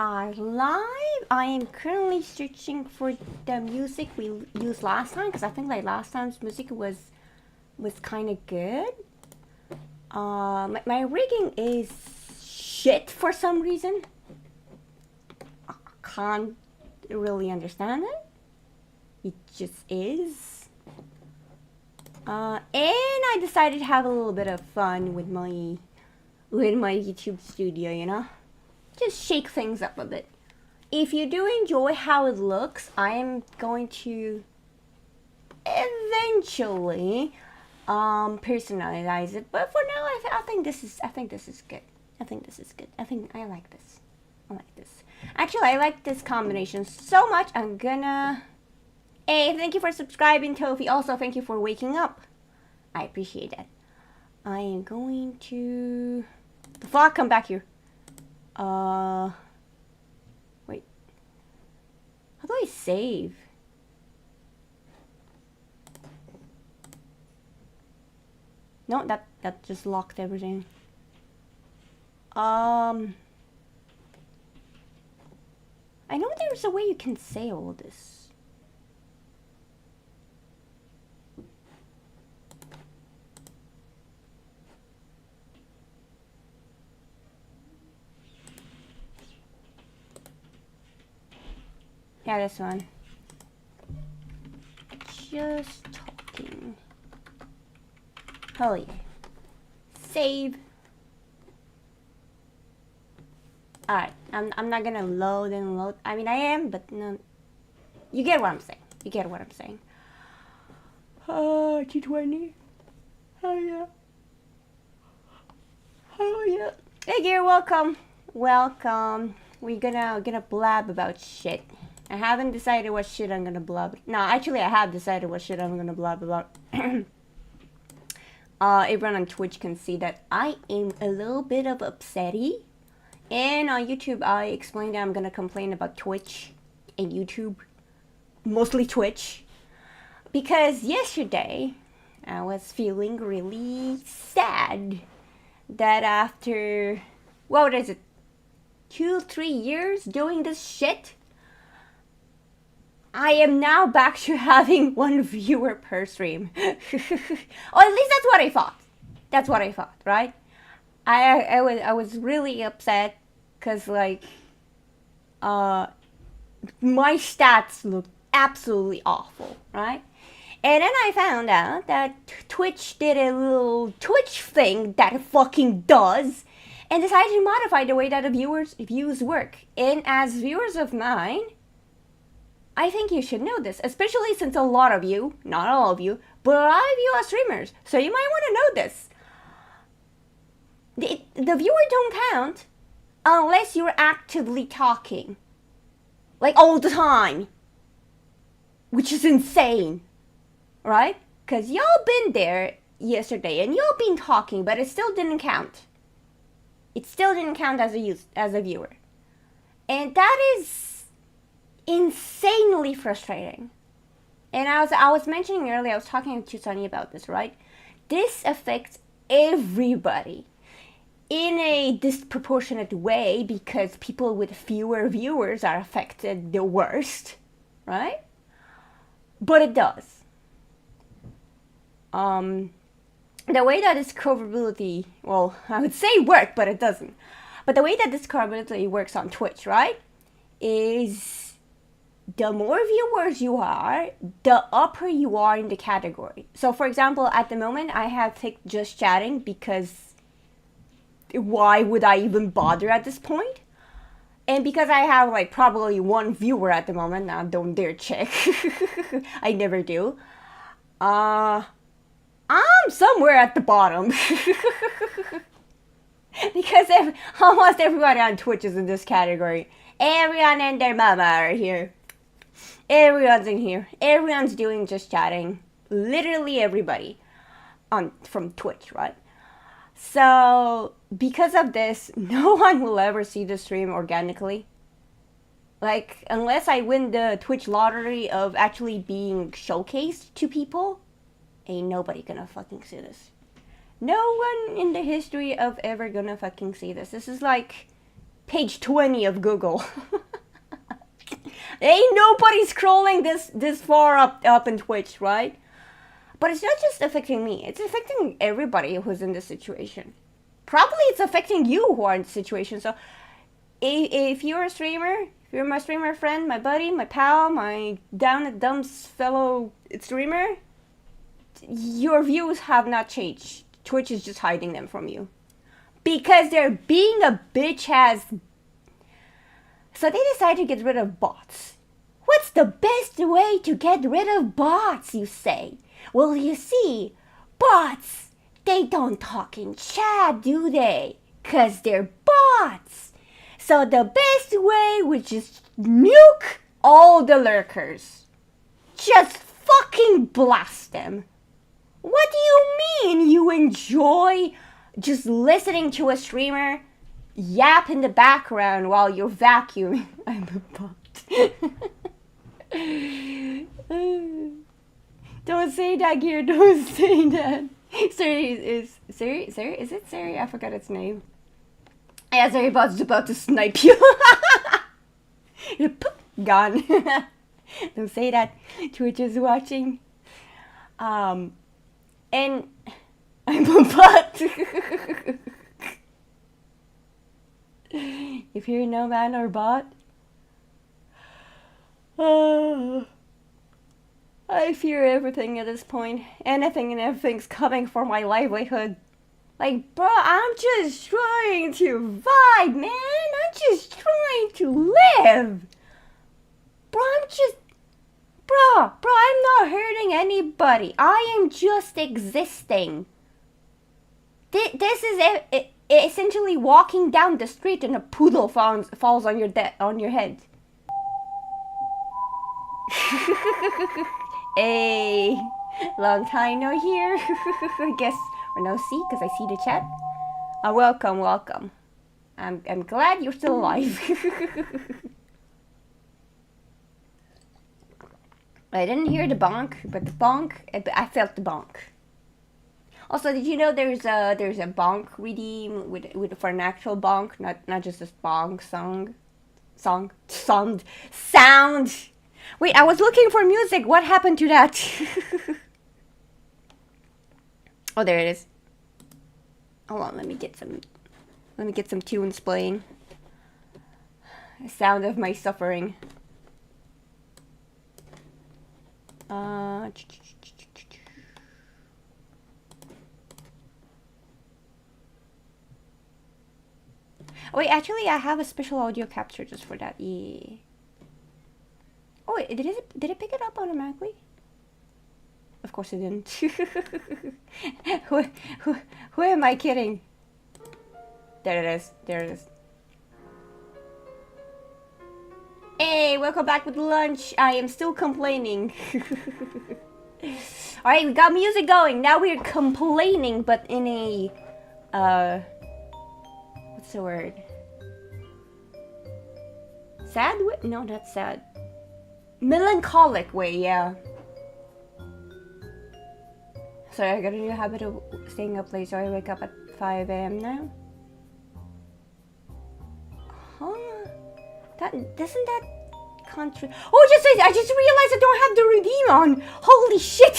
are live. I am currently searching for the music we used last time because I think like last time's music was kind of good. My rigging is shit for some reason. I can't really understand it. It just is. And I decided to have a little bit of fun with my YouTube studio, you know? Just shake things up a bit. If you do enjoy how it looks, I am going to eventually personalize it. But for now, I think this is good. I like this. Actually, I like this combination so much. I'm gonna. Hey, thank you for subscribing, Tofi. Also, thank you for waking up. I appreciate that. I am going to. The fuck, come back here. Wait. How do I save? No, that just locked everything. I know there's a way you can save all this. Yeah, this one. Just talking. Oh yeah. Save. Alright, I'm not gonna load and load. I mean, I am, but no. You get what I'm saying. Oh, G20. Oh yeah. Hey, Gear, welcome. We're gonna blab about shit. I haven't decided what shit I'm gonna blab. No, actually, I have decided what shit I'm gonna blab about. Everyone on Twitch can see that I am a little bit of upsetty. And on YouTube, I explained that I'm gonna complain about Twitch and YouTube. Mostly Twitch. Because yesterday, I was feeling really sad that after, what is it, 2-3 years doing this shit, I am now back to having 1 viewer per stream. Or at least that's what I thought. Right? I was really upset because like my stats looked absolutely awful, right? And then I found out that Twitch did a little Twitch thing that it fucking does and decided to modify the way that the views work. And as viewers of mine, I think you should know this, especially since a lot of you, not all of you, but a lot of you are streamers, so you might want to know this. The viewer don't count unless you're actively talking. Like all the time. Which is insane. Right? Because y'all been there yesterday and y'all been talking, but it still didn't count. It still didn't count as a viewer. And that is insanely frustrating. And I was mentioning earlier, I was talking to Sunny about this, right? This affects everybody in a disproportionate way because people with fewer viewers are affected the worst, right? But it does. The way that discoverability, well, I would say work, but it doesn't. But the way that discoverability works on Twitch, right, is the more viewers you are, the upper you are in the category. So for example, at the moment, I have picked just chatting because why would I even bother at this point? And because I have like probably 1 viewer at the moment, now don't dare check. I never do. I'm somewhere at the bottom. Because almost everybody on Twitch is in this category. Everyone and their mama are here. Everyone's in here. Everyone's doing just chatting. Literally everybody from Twitch, right? So, because of this, no one will ever see the stream organically. Like, unless I win the Twitch lottery of actually being showcased to people, ain't nobody gonna fucking see this. No one in the history of ever gonna fucking see this. This is like page 20 of Google. Ain't nobody scrolling this far up in Twitch, right? But it's not just affecting me. It's affecting everybody who's in this situation. Probably it's affecting you who are in the situation. So if you're a streamer, if you're my streamer friend, my buddy, my pal, my down the dumps fellow streamer, your views have not changed. Twitch is just hiding them from you. Because they're being a bitch ass. So they decided to get rid of bots. What's the best way to get rid of bots, you say? Well, you see, bots, they don't talk in chat, do they? 'Cause they're bots. So the best way would just nuke all the lurkers. Just fucking blast them. What do you mean you enjoy just listening to a streamer yap in the background while you're vacuuming? I'm a bot. Don't say that, Gear. Don't say that. Siri is it Siri? I forgot its name. Yeah, Siri bot's about to snipe you. Gone. Don't say that. Twitch is watching. And I'm a bot. If you're no man or bot, I fear everything at this point. Anything and everything's coming for my livelihood. Like, bro, I'm just trying to vibe, man. I'm just trying to live. Bro, I'm not hurting anybody. I am just existing. This is essentially walking down the street and a poodle falls on your head. Hey, long time no hear. I guess, or no see, because I see the chat. Welcome. I'm glad you're still alive. I didn't hear the bonk, but the bonk, I felt the bonk. Also, did you know there's a bonk redeem with for an actual bonk, not just this bonk sound. Wait, I was looking for music. What happened to that? Oh, there it is. Hold on, let me get some tunes playing. The sound of my suffering. Wait, actually, I have a special audio capture just for that. Yeah. Oh, wait, did it pick it up automatically? Of course it didn't. Who am I kidding? There it is. Hey, welcome back with lunch. I am still complaining. Alright, we got music going. Now we're complaining, but in a... what's the word? Sad way? No, not sad. Melancholic way, yeah. Sorry, I got a new habit of staying up late, so I wake up at 5 a.m. now. Huh? Doesn't that country? Oh, I just realized I don't have the redeem on. Holy shit!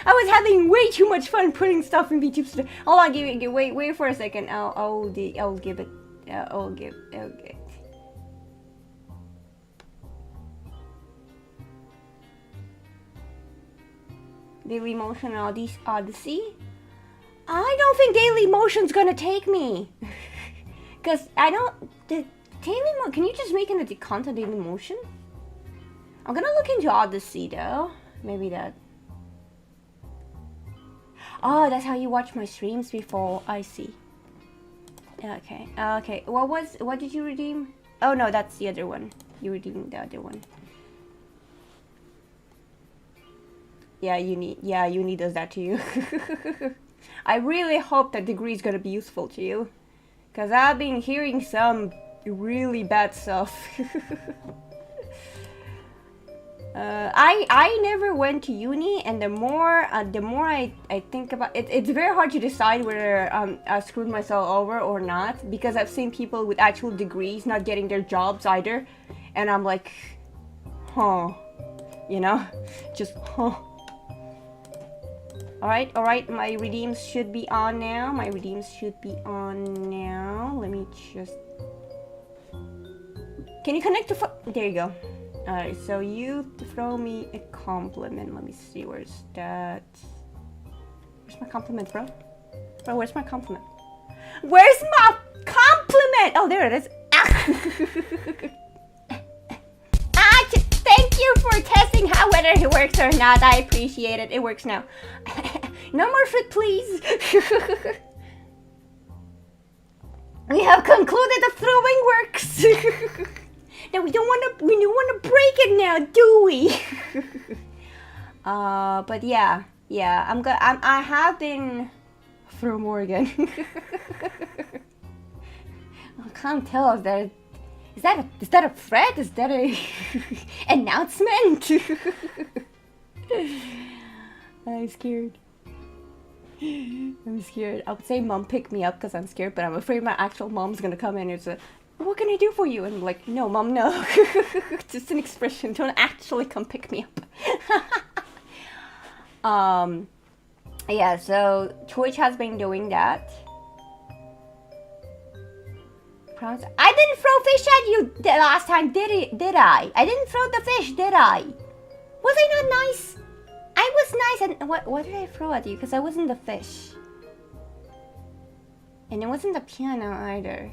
I was having way too much fun putting stuff in VTube. Hold on, wait for a second. I'll give it. I'll give. Daily Motion Odyssey? I don't think Daily Motion's gonna take me. Cause I don't... can you just make an account on Daily Motion? I'm gonna look into Odyssey though. Maybe that... Oh, that's how you watch my streams before. I see. Okay. Okay. What did you redeem? Oh no, that's the other one. You redeemed the other one. Yeah, Uni does that to you. I really hope that degree is gonna be useful to you. Cause I've been hearing some really bad stuff. I never went to uni, and the more I think about it, it's very hard to decide whether I screwed myself over or not, because I've seen people with actual degrees not getting their jobs either, and I'm like, huh, you know, just huh. All right, my redeems should be on now. Let me just. Can you connect to? There you go. Alright, so you throw me a compliment. Let me see, where's that? Where's my compliment, bro? Bro, where's my compliment? Where's my compliment? Oh, there it is. Thank you for testing how whether it works or not. I appreciate it. It works now. No more fruit, please. We have concluded the throwing works. Now we don't want to break it now, do we? But yeah, I have been throw more again. I can't tell if that is that a threat? Is that a announcement? I'm scared. I would say mom pick me up because I'm scared, but I'm afraid my actual mom's gonna come in and say, what can I do for you? And I'm like, no, mom, no. Just an expression. Don't actually come pick me up. Yeah, so Twitch has been doing that. I didn't throw fish at you the last time, did I? I didn't throw the fish, did I? Was I not nice? I was nice, and what did I throw at you? Because I wasn't the fish. And it wasn't the piano either.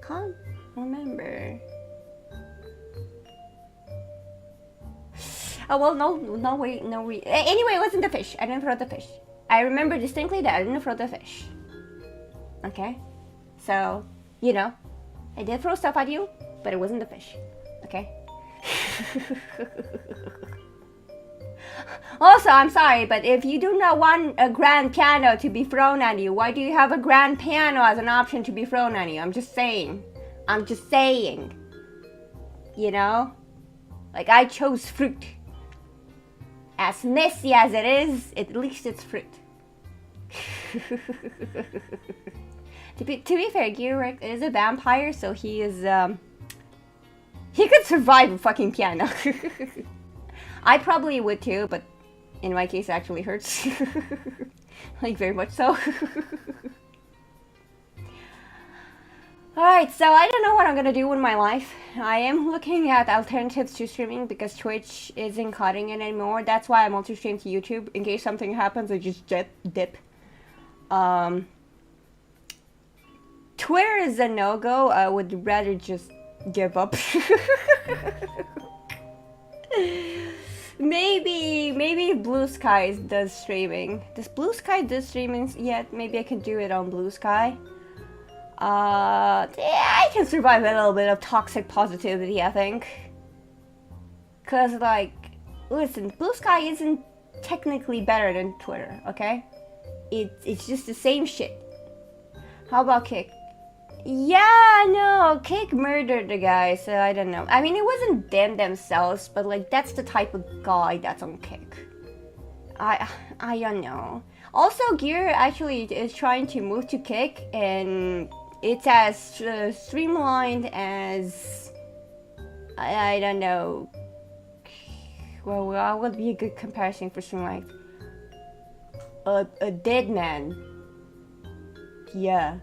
Can't remember. Oh well, no, wait. Anyway, it wasn't the fish. I didn't throw the fish. I remember distinctly that I didn't throw the fish. Okay, so you know, I did throw stuff at you, but it wasn't the fish. Okay. Also, I'm sorry, but if you do not want a grand piano to be thrown at you, why do you have a grand piano as an option to be thrown at you? I'm just saying. You know? Like, I chose fruit. As messy as it is, at least it's fruit. To be fair, Gearrick is a vampire, so he is, he could survive a fucking piano. I probably would too, but in my case it actually hurts. Like, very much so. Alright, so I don't know what I'm gonna do with my life. I am looking at alternatives to streaming because Twitch isn't cutting it anymore. That's why I multi-stream to YouTube. In case something happens, I just dip. Twitter is a no-go. I would rather just give up. Maybe Blue Sky does streaming. Does Blue Sky do streaming yet? Maybe I can do it on Blue Sky. Yeah, I can survive a little bit of toxic positivity, I think. Cause like, listen, Blue Sky isn't technically better than Twitter, okay? It's just the same shit. How about Kick? Yeah, no, Kick murdered the guy, so I don't know. I mean, it wasn't them themselves, but like, that's the type of guy that's on Kick. I don't know. Also, Gear actually is trying to move to Kick, and it's as streamlined as, I don't know. Well, what would be a good comparison for streamlined? A dead man. Yeah.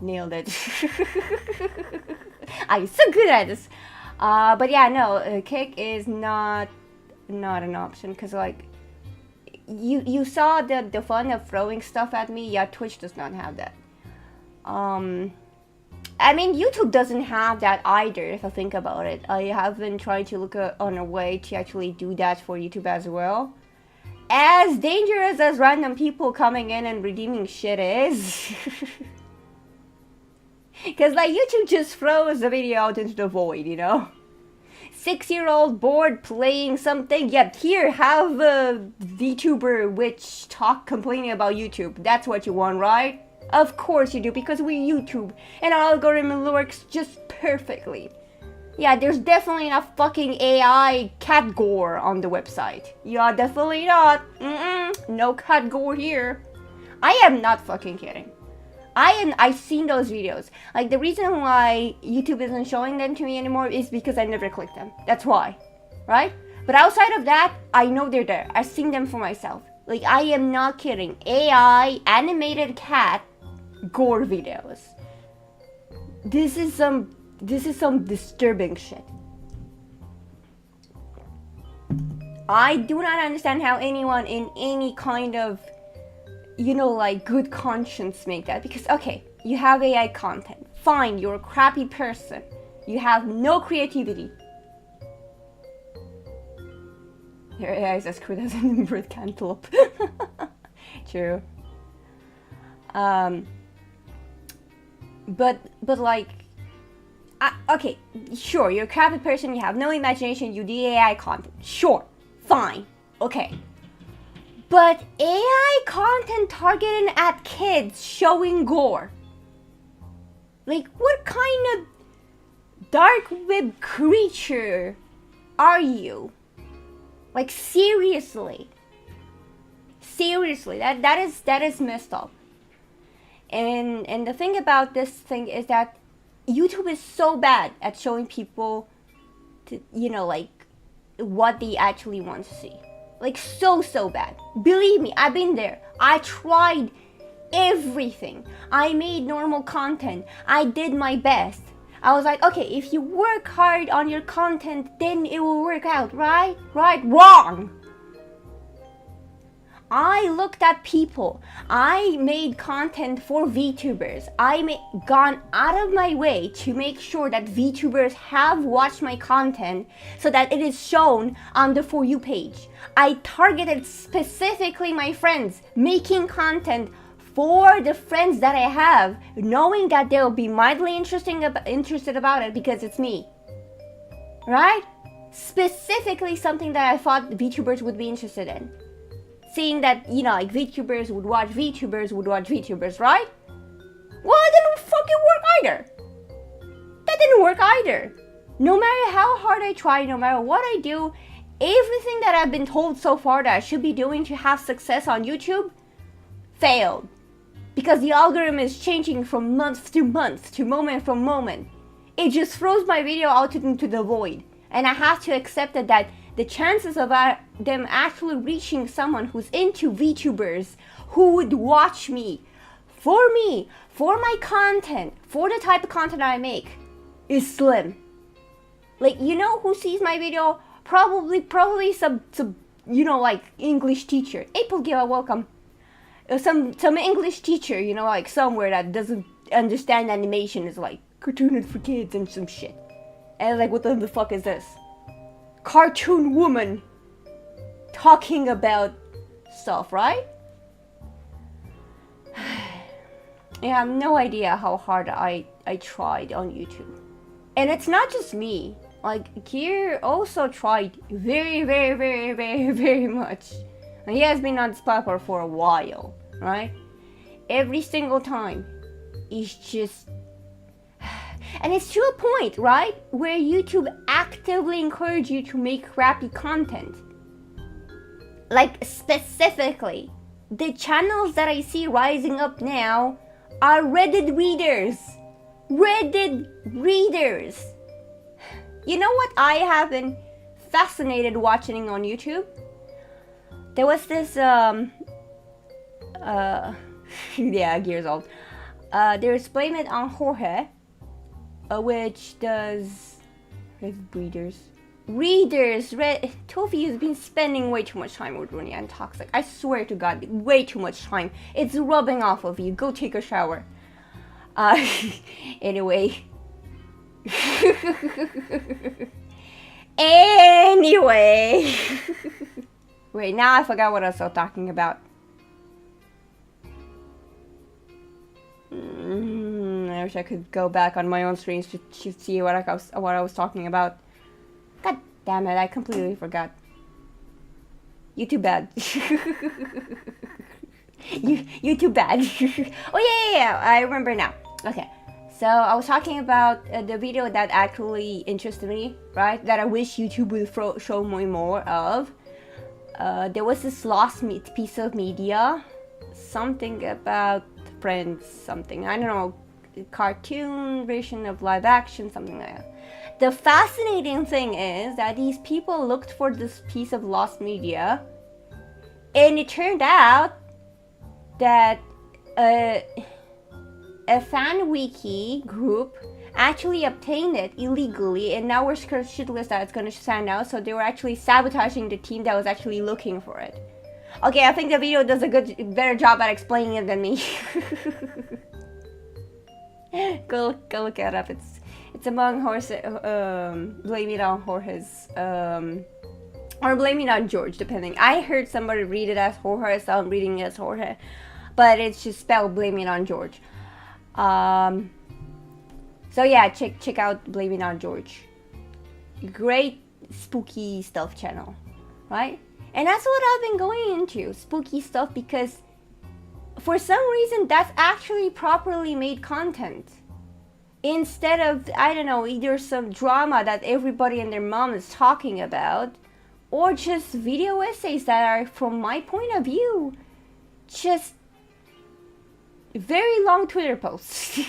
Nailed it. I'm so good at this. But yeah, no, Kick is not an option, because like, you saw the fun of throwing stuff at me. Yeah, Twitch does not have that. I mean, YouTube doesn't have that either, if I think about it. I have been trying to look on a way to actually do that for YouTube as well. As dangerous as random people coming in and redeeming shit is. Because like, YouTube just throws the video out into the void, you know? 6-year-old bored playing something, yet here, have a VTuber which complaining about YouTube. That's what you want, right? Of course you do, because we're YouTube and our algorithm works just perfectly. Yeah, there's definitely not fucking AI cat gore on the website. Yeah, definitely not. No cat gore here. I am not fucking kidding. I've seen those videos. Like, the reason why YouTube isn't showing them to me anymore is because I never clicked them. That's why. Right? But outside of that, I know they're there. I've seen them for myself. Like, I am not kidding. AI animated cat gore videos. This is some disturbing shit. I do not understand how anyone in any kind of, like, good conscience make that. Because, okay, you have AI content. Fine, you're a crappy person. You have no creativity. Your AI is as crude as an inbred cantaloupe. True. But like, okay, sure, you're a crappy person, you have no imagination, you do AI content. Sure, fine, okay. But AI content targeted at kids showing gore. Like, what kind of dark web creature are you? Like, seriously. Seriously, that is messed up. And the thing about this thing is that YouTube is so bad at showing people to, like, what they actually want to see. Like, so bad. Believe me, I've been there. I tried everything. I made normal content. I did my best. I was like, okay, if you work hard on your content, then it will work out, right? Right? Wrong! I looked at people. I made content for VTubers. Gone out of my way to make sure that VTubers have watched my content so that it is shown on the For You page. I targeted specifically my friends, making content for the friends that I have, knowing that they'll be mildly interested about it because it's me. Right? Specifically something that I thought VTubers would be interested in. Seeing that, like, VTubers would watch VTubers, right? Well, it didn't fucking work either. That didn't work either. No matter how hard I try, no matter what I do, everything that I've been told so far that I should be doing to have success on YouTube failed. Because the algorithm is changing from month to month, to moment from moment. It just throws my video out into the void. And I have to accept that the chances of them actually reaching someone who's into VTubers, who would watch me, for my content, for the type of content I make, is slim. Like, who sees my video? Probably some like, English teacher. April Gill, welcome. Some English teacher, like, somewhere that doesn't understand animation, is like, cartoon for kids and some shit. And like, what the fuck is this? Cartoon woman talking about stuff, right? I have no idea how hard I tried on YouTube. And it's not just me. Like, Kier also tried very, very, very, very, very much. And he has been on this platform for a while, right? Every single time. He's just... And it's to a point, right, where YouTube actively encourages you to make crappy content. Like, specifically, the channels that I see rising up now are Reddit readers. Reddit readers. You know what I have been fascinated watching on YouTube? There was this, yeah, years old. There's Blame It on Jorge. Which does readers. Tofi has been spending way too much time with Rooney and Toxic. I swear to God, way too much time. It's rubbing off of you. Go take a shower. Anyway. Anyway. Wait, now I forgot what I was talking about. I wish I could go back on my own streams to see what I was talking about. God damn it, I completely forgot. You too bad. You too bad. Oh yeah. I remember now. Okay. So I was talking about the video that actually interested me, right? That I wish YouTube would show me more of. There was this lost piece of media, something about Friends, something, I don't know, cartoon version of live action, something like that. The fascinating thing is that these people looked for this piece of lost media, and it turned out that a fan wiki group actually obtained it illegally, and now we're shitless that it's going to stand out. So they were actually sabotaging the team that was actually looking for it. Okay, I think the video does a better job at explaining it than me. go look it up. It's among Jorge. Blame it on Jorge's. Or blame it on George, depending. I heard somebody read it as Jorge, so I'm reading it as Jorge, but it's just spelled Blame It on George. So yeah, check out Blame It on George. Great spooky stuff channel, right? And that's what I've been going into, spooky stuff, because for some reason that's actually properly made content. Instead of, I don't know, either some drama that everybody and their mom is talking about, or just video essays that are, from my point of view, just very long Twitter posts.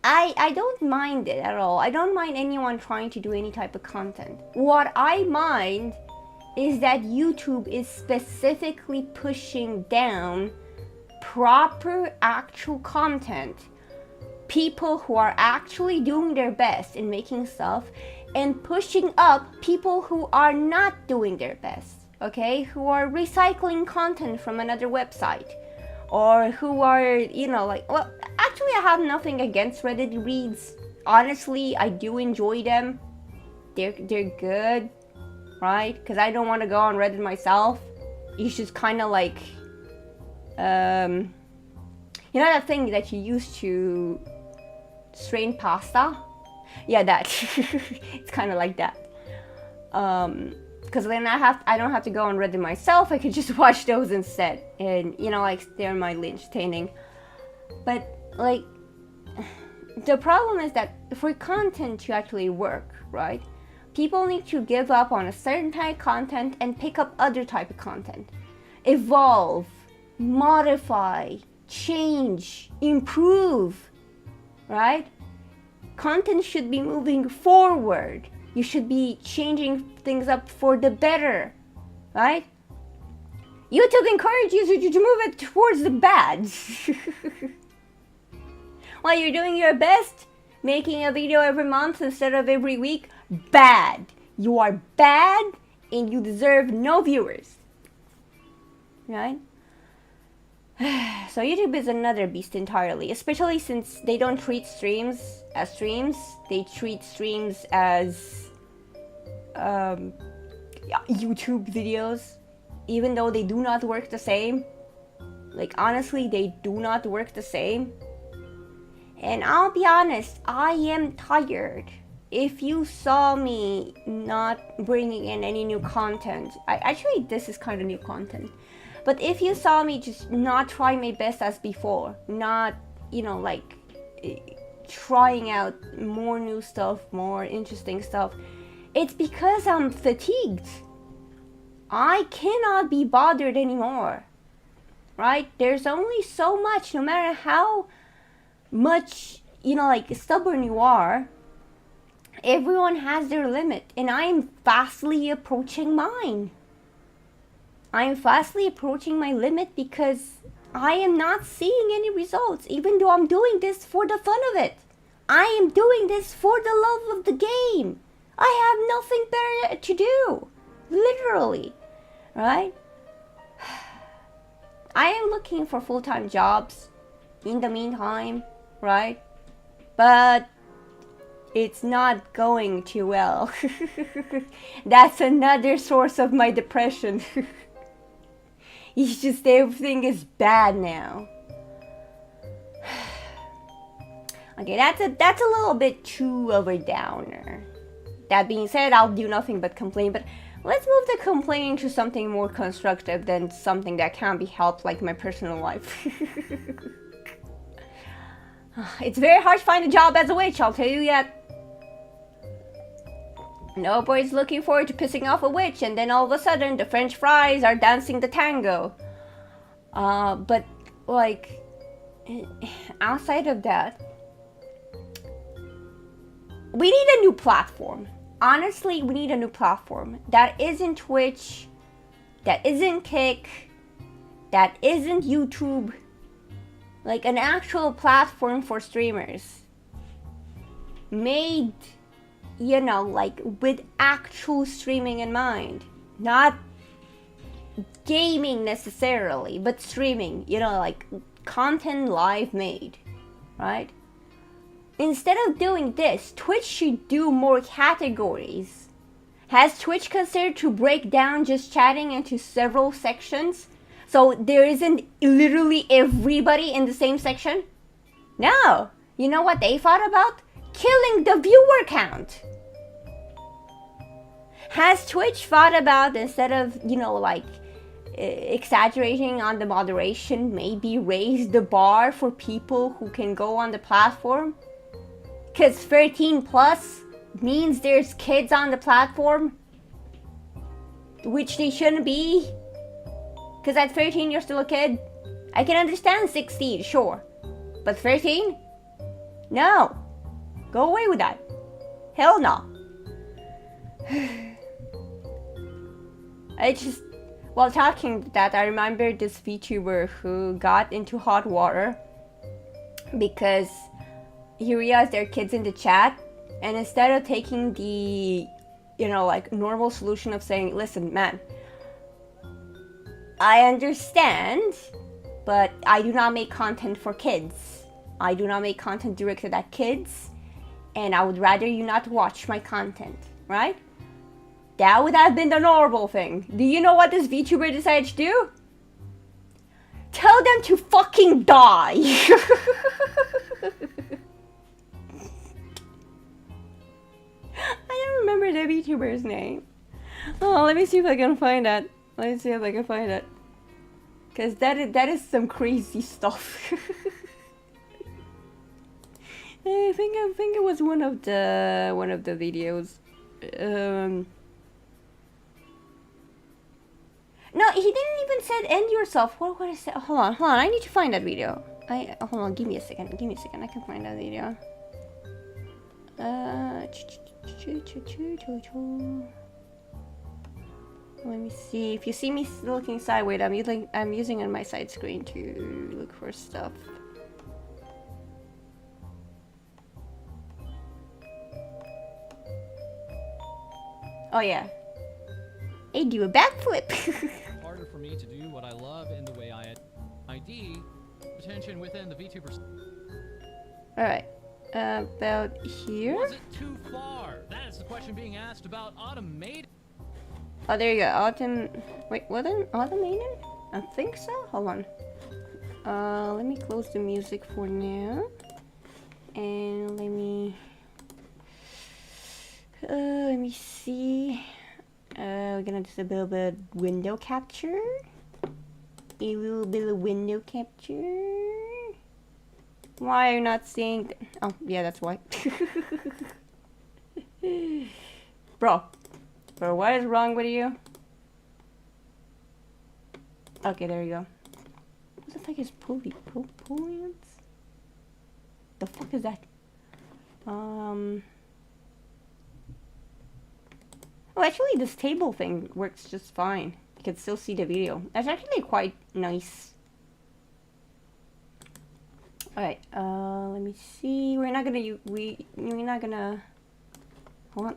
I don't mind it at all. I don't mind anyone trying to do any type of content. What I mind is that YouTube is specifically pushing down proper actual content. People who are actually doing their best in making stuff, and pushing up people who are not doing their best, okay? Who are recycling content from another website, or who are, you know, like, well, actually I have nothing against Reddit reads. Honestly, I do enjoy them. They're good, right? Because I don't want to go on Reddit myself. It's just kind of like, you know that thing that you use to strain pasta? Yeah, that. It's kind of like that. Because then I don't have to go on Reddit myself. I could just watch those instead, and you know, like, they're mildly entertaining. But like, the problem is that for content to actually work, right, people need to give up on a certain type of content and pick up other type of content. Evolve, modify, change, improve, right? Content should be moving forward. You should be changing things up for the better, right? YouTube encourages you to move it towards the bad. While you're doing your best, making a video every month instead of every week, bad. You are bad and you deserve no viewers, right? So YouTube is another beast entirely, especially since they don't treat streams as streams. They treat streams as YouTube videos, even though they do not work the same. Like, honestly, they do not work the same. And I'll be honest, I am tired. If you saw me not bringing in any new content, actually this is kind of new content, but if you saw me just not trying my best as before, not, you know, like, trying out more new stuff, more interesting stuff, it's because I'm fatigued. I cannot be bothered anymore, right? There's only so much, no matter how much, you know, like, stubborn you are, everyone has their limit, and I am fastly approaching mine. I am fastly approaching my limit because I am not seeing any results, even though I'm doing this for the fun of it. I am doing this for the love of the game. I have nothing better to do, literally, right? I am looking for full-time jobs in the meantime, right? But it's not going too well. That's another source of my depression. It's just everything is bad now. Okay, that's a little bit too of a downer. That being said, I'll do nothing but complain. But let's move the complaining to something more constructive than something that can't be helped, like my personal life. It's very hard to find a job as a witch, I'll tell you that. Nobody's looking forward to pissing off a witch, and then all of a sudden the French fries are dancing the tango. But like, outside of that, we need a new platform. Honestly, we need a new platform that isn't Twitch, that isn't Kick, that isn't YouTube. Like an actual platform for streamers. Made, you know, like with actual streaming in mind. Not gaming necessarily, but streaming, you know, like content live made, right? Instead of doing this, Twitch should do more categories. Has Twitch considered to break down just chatting into several sections? So there isn't literally everybody in the same section? No. You know what they thought about? Killing the viewer count. Has Twitch thought about, instead of, you know, like exaggerating on the moderation, maybe raise the bar for people who can go on the platform? Because 13 plus means there's kids on the platform, which they shouldn't be. Because at 13 you're still a kid. I can understand 16, sure. But 13? No. Go away with that. Hell no. I just... While talking that, I remember this VTuber who got into hot water because he realized there are kids in the chat, and instead of taking the, you know, like normal solution of saying, listen, man, I understand, but I do not make content for kids. I do not make content directed at kids, and I would rather you not watch my content, right? That would have been the normal thing. Do you know what this VTuber decided to do? Tell them to fucking die! I don't remember the VTuber's name. Oh, let me see if I can find that. Let me see if I can find it. Cause that is some crazy stuff. I think it was one of the videos. No, he didn't even said end yourself. What is that? Hold on. I need to find that video. Hold on. Give me a second. I can find that video. Let me see. If you see me looking sideways, I'm using on my side screen to look for stuff. Oh yeah. Hey, do a backflip. Harder for me to do what I love in the way I ID attention within the VTubers. All right. About here. Was it too far? That is the question being asked about automated. Oh, there you go. Wait, wasn't automated? I think so. Hold on. Let me close the music for now, and let me see. We're gonna do a little bit of window capture. A little bit of window capture. Why are you not seeing? Oh, yeah, that's why. Bro, what is wrong with you? Okay, there you go. What the fuck is Pullians? The fuck is that? Oh, actually, this table thing works just fine. You can still see the video. That's actually quite nice. Alright, let me see. We're not gonna hold on.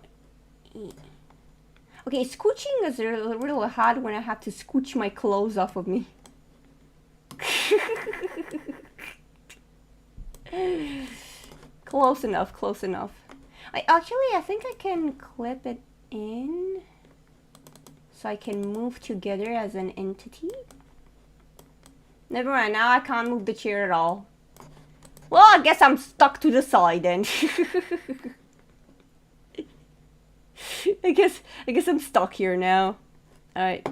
Okay, scooching is a little hard when I have to scooch my clothes off of me. Close enough. I think I can clip it in so I can move together as an entity. Never mind, now I can't move the chair at all. Well, I guess I'm stuck to the side then. I guess I'm stuck here now. Alright,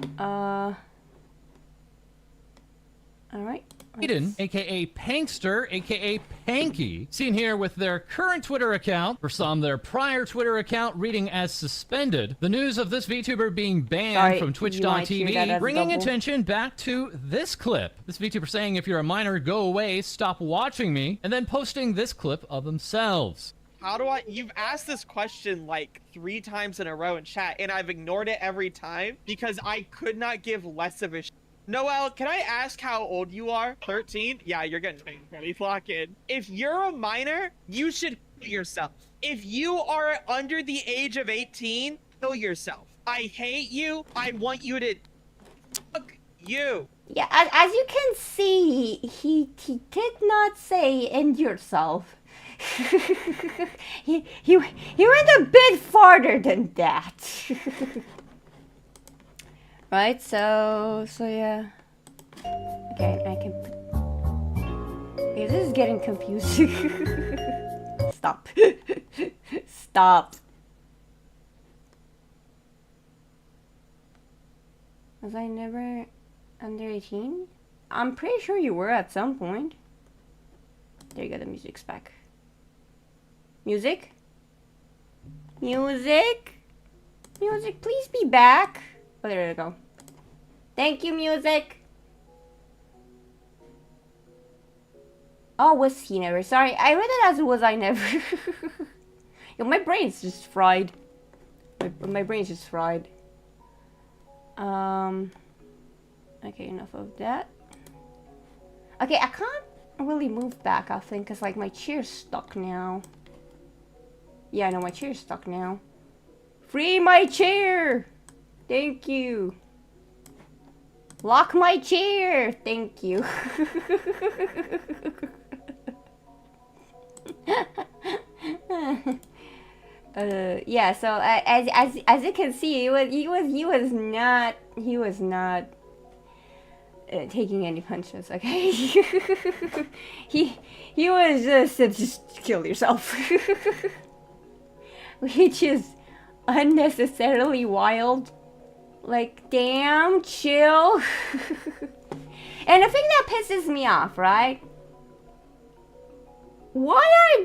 alright. Eden, aka Pankster, aka Panky, seen here with their current Twitter account, for some their prior Twitter account reading as suspended. The news of this VTuber being banned from Twitch.tv, bringing attention back to this clip. This VTuber saying, if you're a minor, go away, stop watching me, and then posting this clip of themselves. How do I... You've asked this question like 3 times in a row in chat, and I've ignored it every time because I could not give less of a Noel, can I ask how old you are? 13? Yeah, you're getting pretty lock in. If you're a minor, you should kill yourself. If you are under the age of 18, kill yourself. I hate you. I want you to... Fuck you. Yeah, as you can see, he did not say end yourself. he went a bit farther than that. Right, so yeah. Okay, I can put... Okay, this is getting confusing. Stop. Stop. Was I never under 18? I'm pretty sure you were at some point. There you go, the music's back. Music? Music? Music, please be back. Oh, there we go. Thank you, music. Oh, was he never? Sorry, I read it as was I never. Yo, my brain's just fried. My brain's just fried. Okay, enough of that. Okay, I can't really move back, I think, because, like, my chair's stuck now. Yeah, I know, my chair's stuck now. Free my chair! Thank you. Lock my chair! Thank you. Yeah, so as you can see, he was not taking any punches, okay? he was just kill yourself. Which is unnecessarily wild. Like, damn, chill. And the thing that pisses me off, right? Why are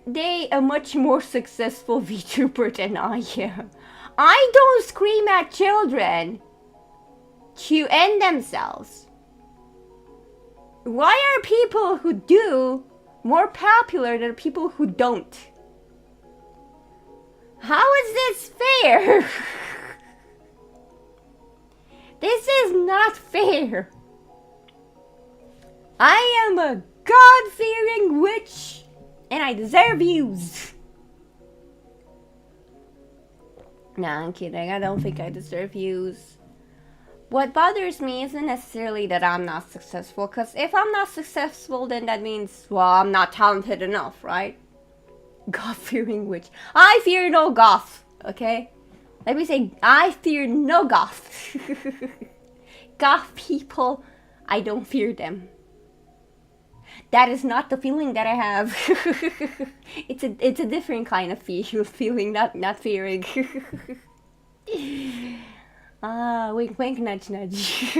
they a much more successful VTuber than I am? I don't scream at children to end themselves. Why are people who do more popular than people who don't? How is this fair? This is not fair. I am a God-fearing witch, and I deserve views. Nah, I'm kidding. I don't think I deserve views. What bothers me isn't necessarily that I'm not successful, because if I'm not successful, then that means, well, I'm not talented enough, right? God-fearing witch. I fear no goth, okay? Let me say, I fear no goth. Goth people, I don't fear them. That is not the feeling that I have. It's a different kind of feeling, not fearing. Wink wink, nudge nudge.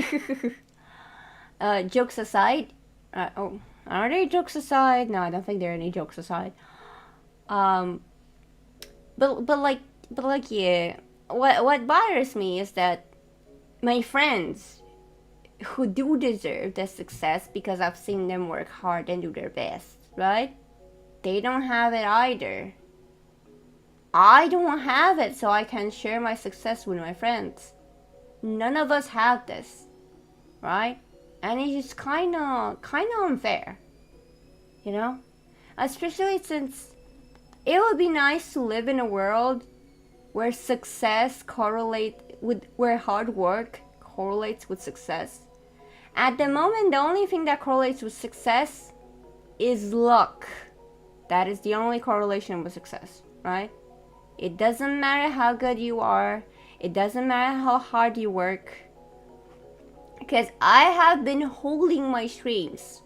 Jokes aside, oh, are there jokes aside? No, I don't think there are any jokes aside. But like yeah. What bothers me is that my friends who do deserve the success because I've seen them work hard and do their best, right? They don't have it either. I don't have it, so I can share my success with my friends. None of us have this, right? And it's just kind of unfair, you know? Especially since it would be nice to live in a world where success correlates with, where hard work correlates with success. At the moment, the only thing that correlates with success is luck. That is the only correlation with success, right? It doesn't matter how good you are. It doesn't matter how hard you work. Because I have been holding my streams,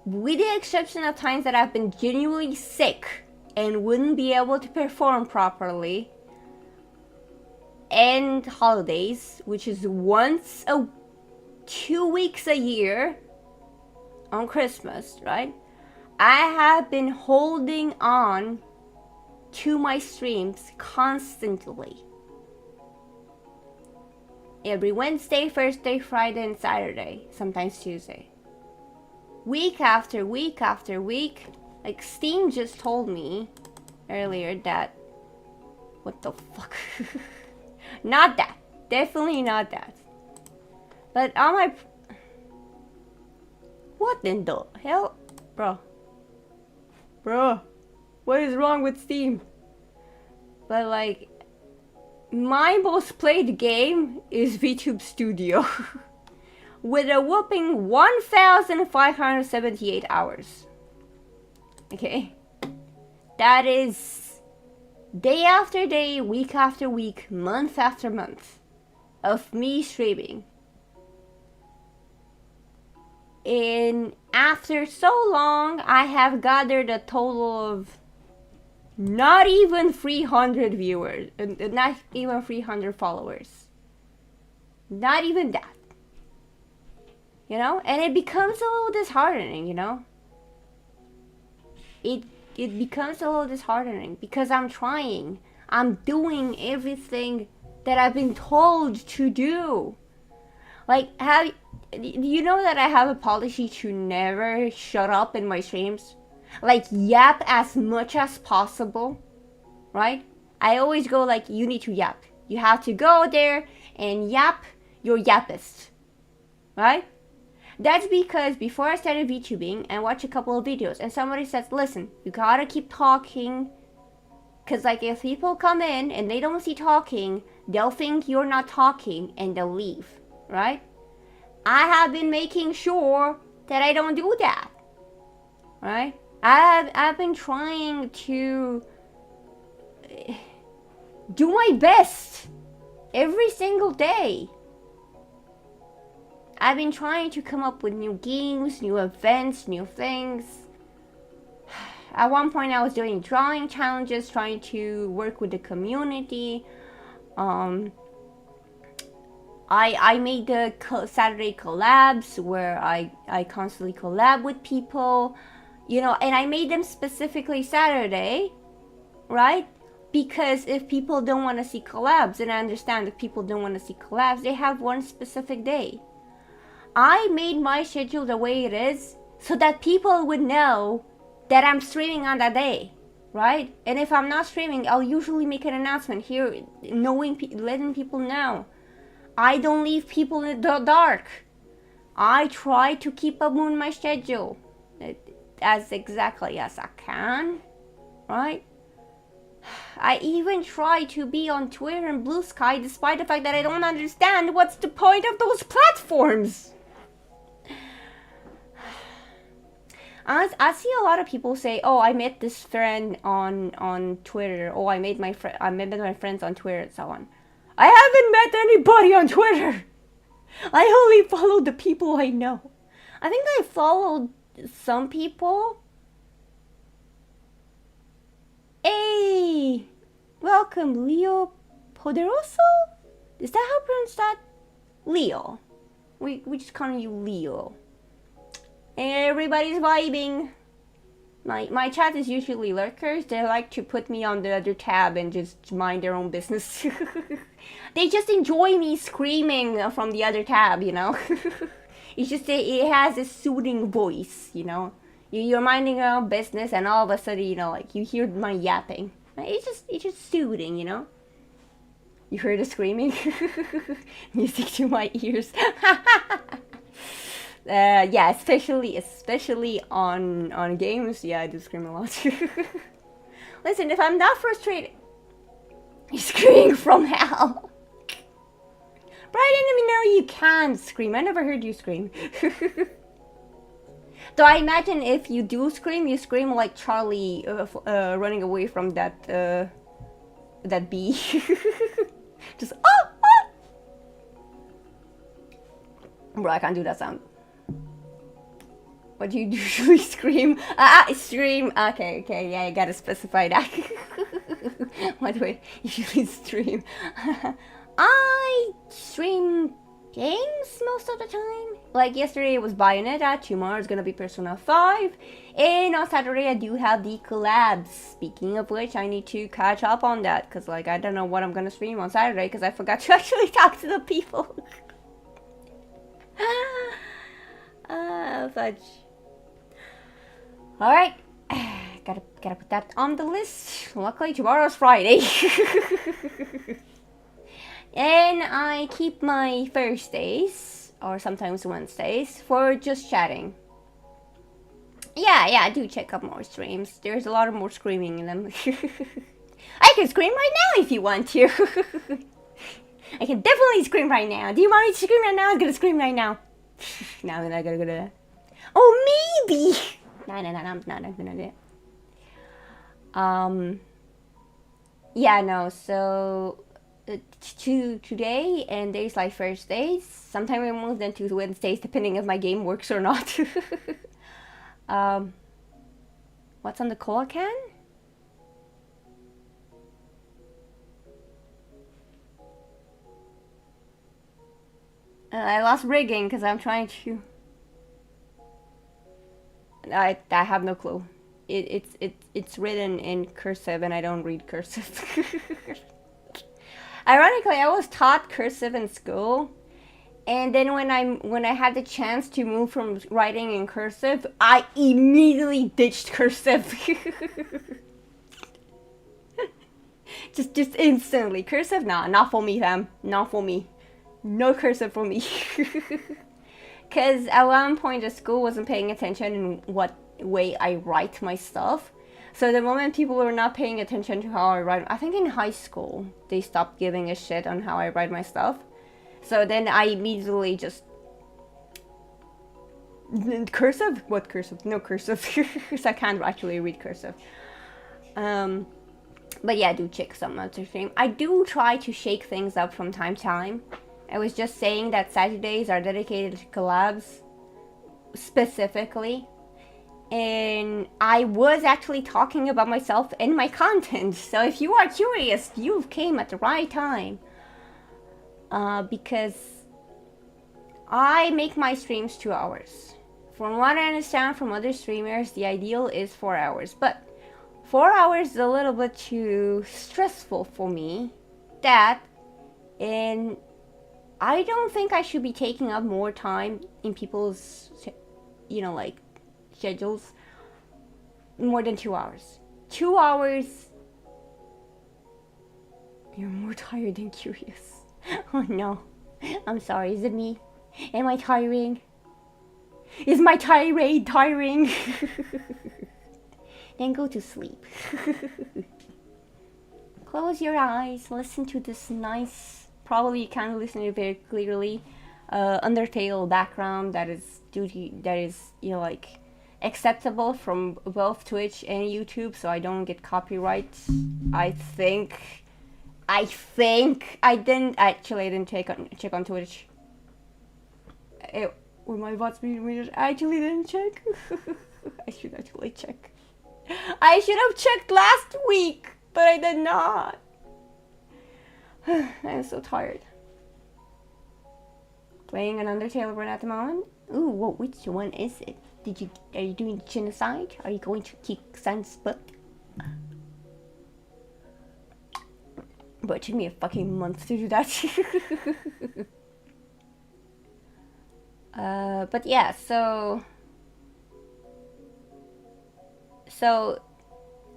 with the exception of times that I've been genuinely sick and wouldn't be able to perform properly. and holidays, which is 2 weeks a year on Christmas, right? I have been holding on to my streams constantly. Every Wednesday, Thursday, Friday, and Saturday, sometimes Tuesday. Week after week after week. Like, Steam just told me earlier that... What the fuck? Not that. Definitely not that. But on my... What in the hell? Bro. What is wrong with Steam? But like... My most played game is VTube Studio. With a whopping 1,578 hours. Okay? That is day after day, week after week, month after month of me streaming. And after so long, I have gathered a total of not even 300 viewers, not even 300 followers. Not even that. You know? And it becomes a little disheartening, you know? It becomes a little disheartening because I'm trying. I'm doing everything that I've been told to do. Like, you know that I have a policy to never shut up in my streams? Like, yap as much as possible, right? I always go like, you need to yap. You have to go there and yap your yappist, right? That's because before I started VTubing, I watched a couple of videos and somebody says, listen, you gotta keep talking. Cause like if people come in and they don't see talking, they'll think you're not talking and they'll leave, right? I have been making sure that I don't do that, right? I've been trying to do my best every single day. I've been trying to come up with new games, new events, new things. At one point I was doing drawing challenges, trying to work with the community. I made the Saturday collabs where I constantly collab with people, you know, and I made them specifically Saturday, right? Because if people don't want to see collabs, and I understand if people don't want to see collabs, they have one specific day. I made my schedule the way it is so that people would know that I'm streaming on that day, right? And if I'm not streaming, I'll usually make an announcement here, letting people know. I don't leave people in the dark. I try to keep up with my schedule as exactly as I can, right? I even try to be on Twitter and Blue Sky despite the fact that I don't understand what's the point of those platforms. I see a lot of people say, "Oh, I met this friend on Twitter. Oh, I met my friends on Twitter and so on." I haven't met anybody on Twitter. I only follow the people I know. I think I followed some people. Hey, welcome, Leo Poderoso. Is that how you pronounce that? Leo. We just call you Leo. Everybody's vibing. My chat is usually lurkers. They like to put me on the other tab and just mind their own business. They just enjoy me screaming from the other tab, you know. It's just it has a soothing voice, you know. You're minding your own business, and all of a sudden, you know, like you hear my yapping. It's just soothing, you know. You heard the screaming, music to my ears. Yeah, especially on games. Yeah, I do scream a lot. Listen, if I'm not frustrated, you're screaming from hell. But I didn't even know you can scream. I never heard you scream. Though I imagine if you do scream, you scream like Charlie running away from that bee. Just oh! Bro, I can't do that sound. What do you usually scream? Stream. Okay, yeah, you gotta specify that. What do I usually stream? I stream games most of the time. Like yesterday it was Bayonetta, tomorrow it's gonna be Persona 5, and on Saturday I do have the collabs. Speaking of which, I need to catch up on that, because like I don't know what I'm gonna stream on Saturday, because I forgot to actually talk to the people. Fudge. Alright, gotta put that on the list. Luckily tomorrow's Friday. And I keep my Thursdays, or sometimes Wednesdays, for just chatting. Yeah, I do check out more streams. There's a lot of more screaming in them. I can scream right now if you want to. I can definitely scream right now. Do you want me to scream right now? I'm gonna scream right now. No, I'm not gonna do that. Oh, maybe! No, I'm not gonna do it. Yeah, no, so... today and days like Thursdays. Sometimes we move them to Wednesdays depending if my game works or not. What's on the cola can? I lost rigging because I'm trying to. I have no clue. It's written in cursive and I don't read cursive. Ironically, I was taught cursive in school, and then when I had the chance to move from writing in cursive, I immediately ditched cursive. just instantly. Cursive, nah, not for me, fam. Not for me. No cursive for me. Because at one point the school wasn't paying attention in what way I write my stuff. So the moment people were not paying attention to how I write, I think in high school, they stopped giving a shit on how I write my stuff. So then I immediately just... Cursive? What cursive? No cursive. So I can't actually read cursive. But yeah, I do check some other stream. I do try to shake things up from time to time. I was just saying that Saturdays are dedicated to collabs. Specifically. And I was actually talking about myself and my content. So if you are curious, you came at the right time. Because I make my streams 2 hours. From what I understand from other streamers, the ideal is 4 hours. But 4 hours is a little bit too stressful for me. And I don't think I should be taking up more time in people's, like, schedules more than 2 hours. 2 hours. You're more tired than curious. Oh no. I'm sorry, is it me? Am I tiring? Is my tirade tiring? Then go to sleep. Close your eyes, listen to this nice, probably you can't listen to it very clearly, Undertale background that is like acceptable from both Twitch and YouTube, so I don't get copyright. I think I didn't check on Twitch. Were my bots being read? I actually didn't check. I should actually check. I should have checked last week, but I did not. I'm so tired. Playing an Undertale run at the moment. Ooh, which one is it? Are you doing genocide? Are you going to kick Sans butt? But it took me a fucking month to do that. But yeah, so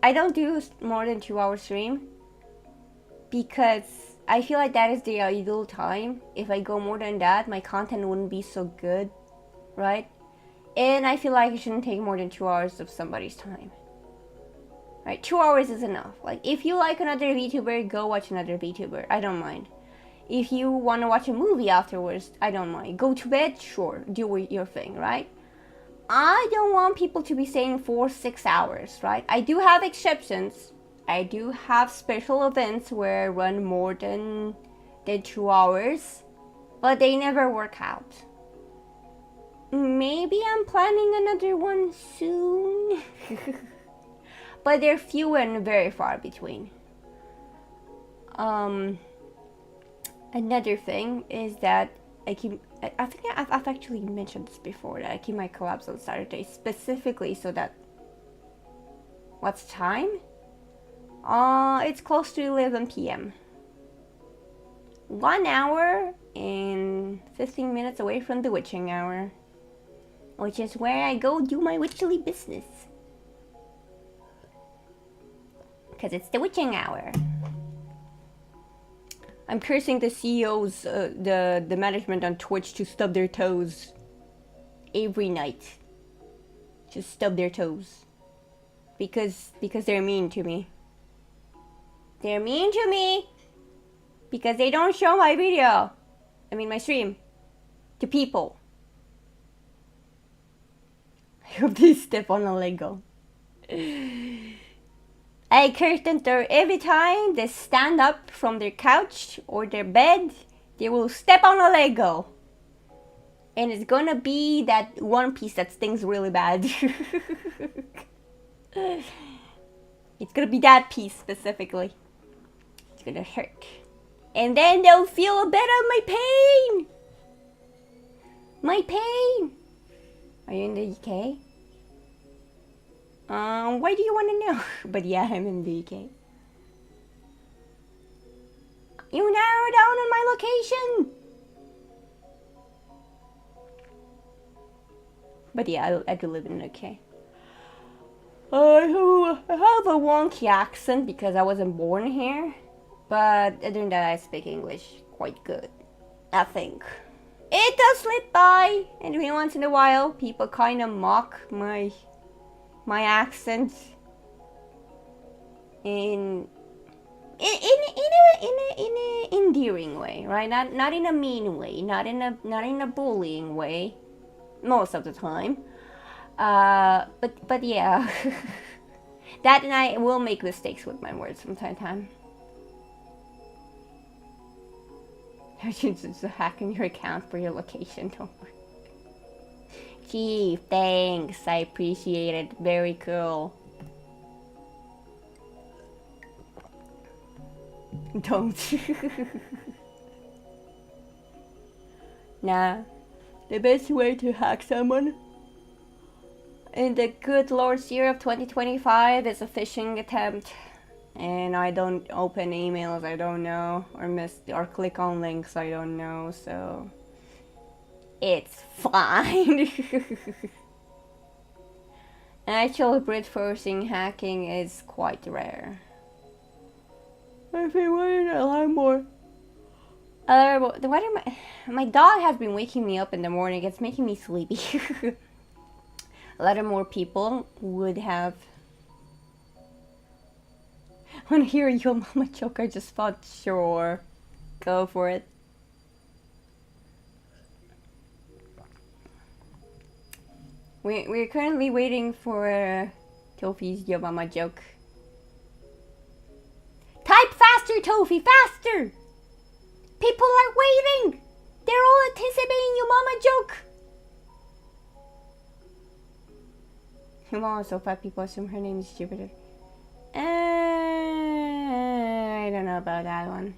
I don't do more than 2 hour stream because I feel like that is the ideal time. If I go more than that, my content wouldn't be so good, right? And I feel like it shouldn't take more than 2 hours of somebody's time. Right, 2 hours is enough. Like, if you like another VTuber, go watch another VTuber. I don't mind. If you want to watch a movie afterwards, I don't mind. Go to bed, sure, do your thing, right? I don't want people to be staying for 6 hours, right? I do have exceptions. I do have special events where I run more than 2 hours, but they never work out. Maybe I'm planning another one soon. But they're few and very far between. Another thing is that I think I've actually mentioned this before, that I keep my collabs on Saturday specifically so that. What's time? It's close to 11 p.m. 1 hour and 15 minutes away from the witching hour, which is where I go do my witchly business. Because it's the witching hour. I'm cursing the CEOs, the management on Twitch to stub their toes every night. Just stub their toes. Because they're mean to me. They're mean to me because they don't show my video. I mean my stream. To people. I hope they step on a Lego. I curse them every time they stand up from their couch or their bed. They will step on a Lego. And it's gonna be that one piece that stings really bad. It's gonna be that piece specifically. It's gonna hurt. And then they'll feel a bit of my pain. My pain. Are you in the UK? Why do you want to know? But yeah, I'm in the UK. You narrow down on my location. But yeah, I do live in the UK. I have a wonky accent because I wasn't born here. But other than that, I speak English quite good, I think. It does slip by, and every once in a while, people kind of mock my accent in a endearing way, right? Not in a mean way, not in a bullying way, most of the time. But yeah, that, and I will make mistakes with my words from time to time. I should just hack in your account for your location, don't worry. Gee, thanks, I appreciate it, very cool. Don't. Nah, the best way to hack someone in the good Lord's year of 2025 is a phishing attempt. And I don't open emails I don't know, or click on links I don't know, so it's fine. Actual brute forcing hacking is quite rare. I've been waiting a lot more. My dog has been waking me up in the morning. It's making me sleepy. A lot of more people would have. Wanna hear your mama joke? I just thought, sure, go for it. We're currently waiting for Tofi's Yo Mama joke. Type faster, Tofi, faster! People are waiting! They're all anticipating Yo Mama joke! Your mama, so fat people assume her name is Jupiter. I don't know about that one.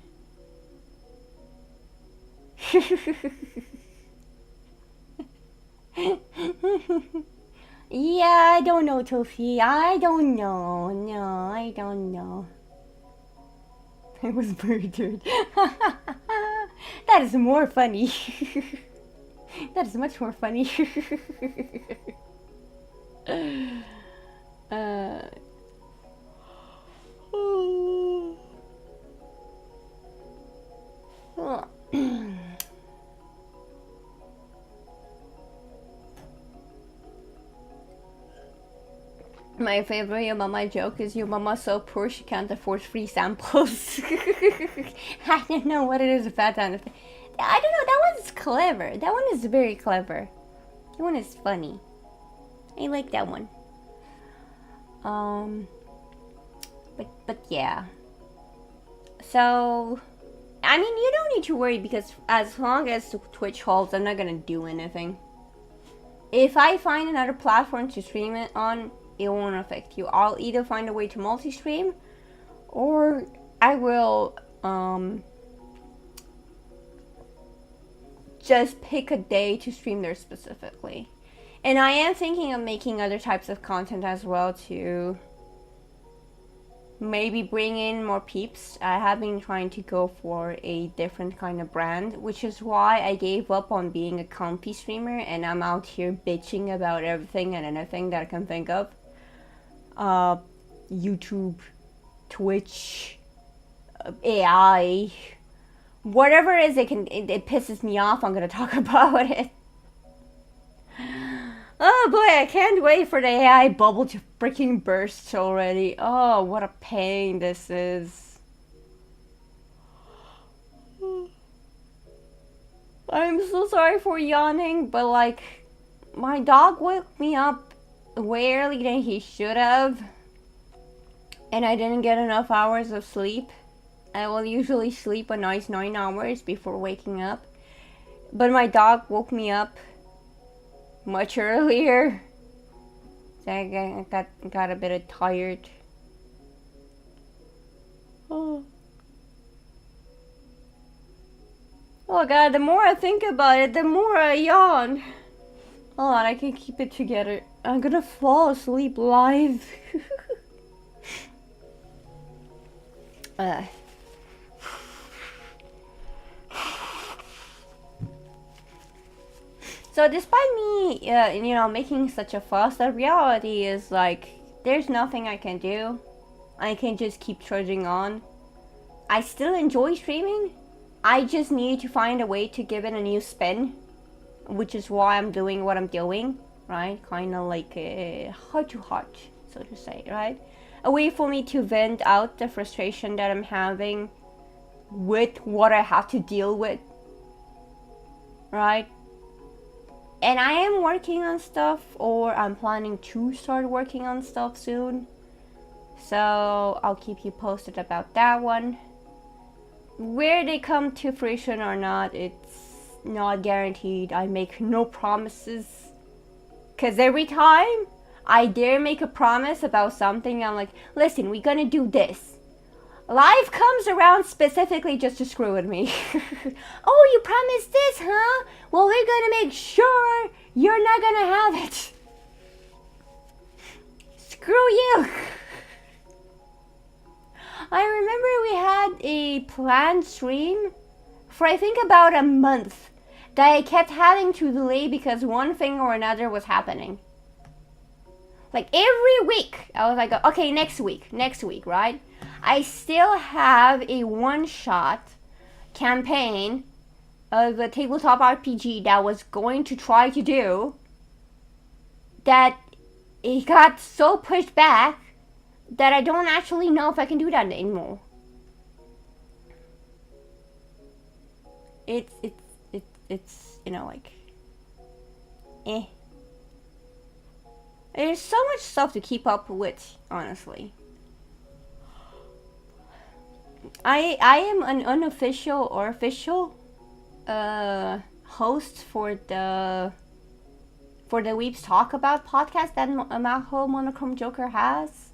Yeah, I don't know, Tofi. I don't know. No, I don't know. I was murdered. That is more funny. That is much more funny. My favorite Yo Mama joke is Yo Mama's so poor she can't afford free samples. I don't know what it is about that. I don't know, that one's clever. That one is very clever. That one is funny. I like that one. But yeah. So, I mean, you don't need to worry because as long as Twitch holds, I'm not gonna do anything. If I find another platform to stream it on, it won't affect you. I'll either find a way to multi-stream, or I will just pick a day to stream there specifically. And I am thinking of making other types of content as well to maybe bring in more peeps. I have been trying to go for a different kind of brand, which is why I gave up on being a comfy streamer and I'm out here bitching about everything and anything that I can think of. YouTube, Twitch, AI, whatever it is, it pisses me off. I'm gonna talk about it. Oh boy, I can't wait for the AI bubble to freaking burst already. Oh, what a pain this is. I'm so sorry for yawning, but like, my dog woke me up way earlier than he should have. And I didn't get enough hours of sleep. I will usually sleep a nice 9 hours before waking up. But my dog woke me up much earlier. So I got a bit tired. Oh. Oh god, the more I think about it, the more I yawn. Hold on, I can keep it together. I'm gonna fall asleep live. So despite me, making such a fuss, the reality is like, there's nothing I can do. I can just keep trudging on. I still enjoy streaming. I just need to find a way to give it a new spin, which is why I'm doing what I'm doing, right? Kind of like a heart-to-heart, so to say, right? A way for me to vent out the frustration that I'm having with what I have to deal with, right? And I am working on stuff, or I'm planning to start working on stuff soon. So I'll keep you posted about that one. Where they come to fruition or not, it's not guaranteed. I make no promises. Because every time I dare make a promise about something, I'm like, listen, we're gonna do this. Life comes around specifically just to screw with me. Oh, you promised this, huh? Well, we're gonna make sure you're not gonna have it. Screw you. I remember we had a planned stream for I think about a month that I kept having to delay because one thing or another was happening. Like every week, I was like, okay, next week, right? I still have a one-shot campaign of a tabletop RPG that was going to try to do, that it got so pushed back that I don't actually know if I can do that anymore. It's like, eh. There's so much stuff to keep up with, honestly. I am an unofficial or official host for the Weeps Talk About podcast that Maho Monochrome Joker has.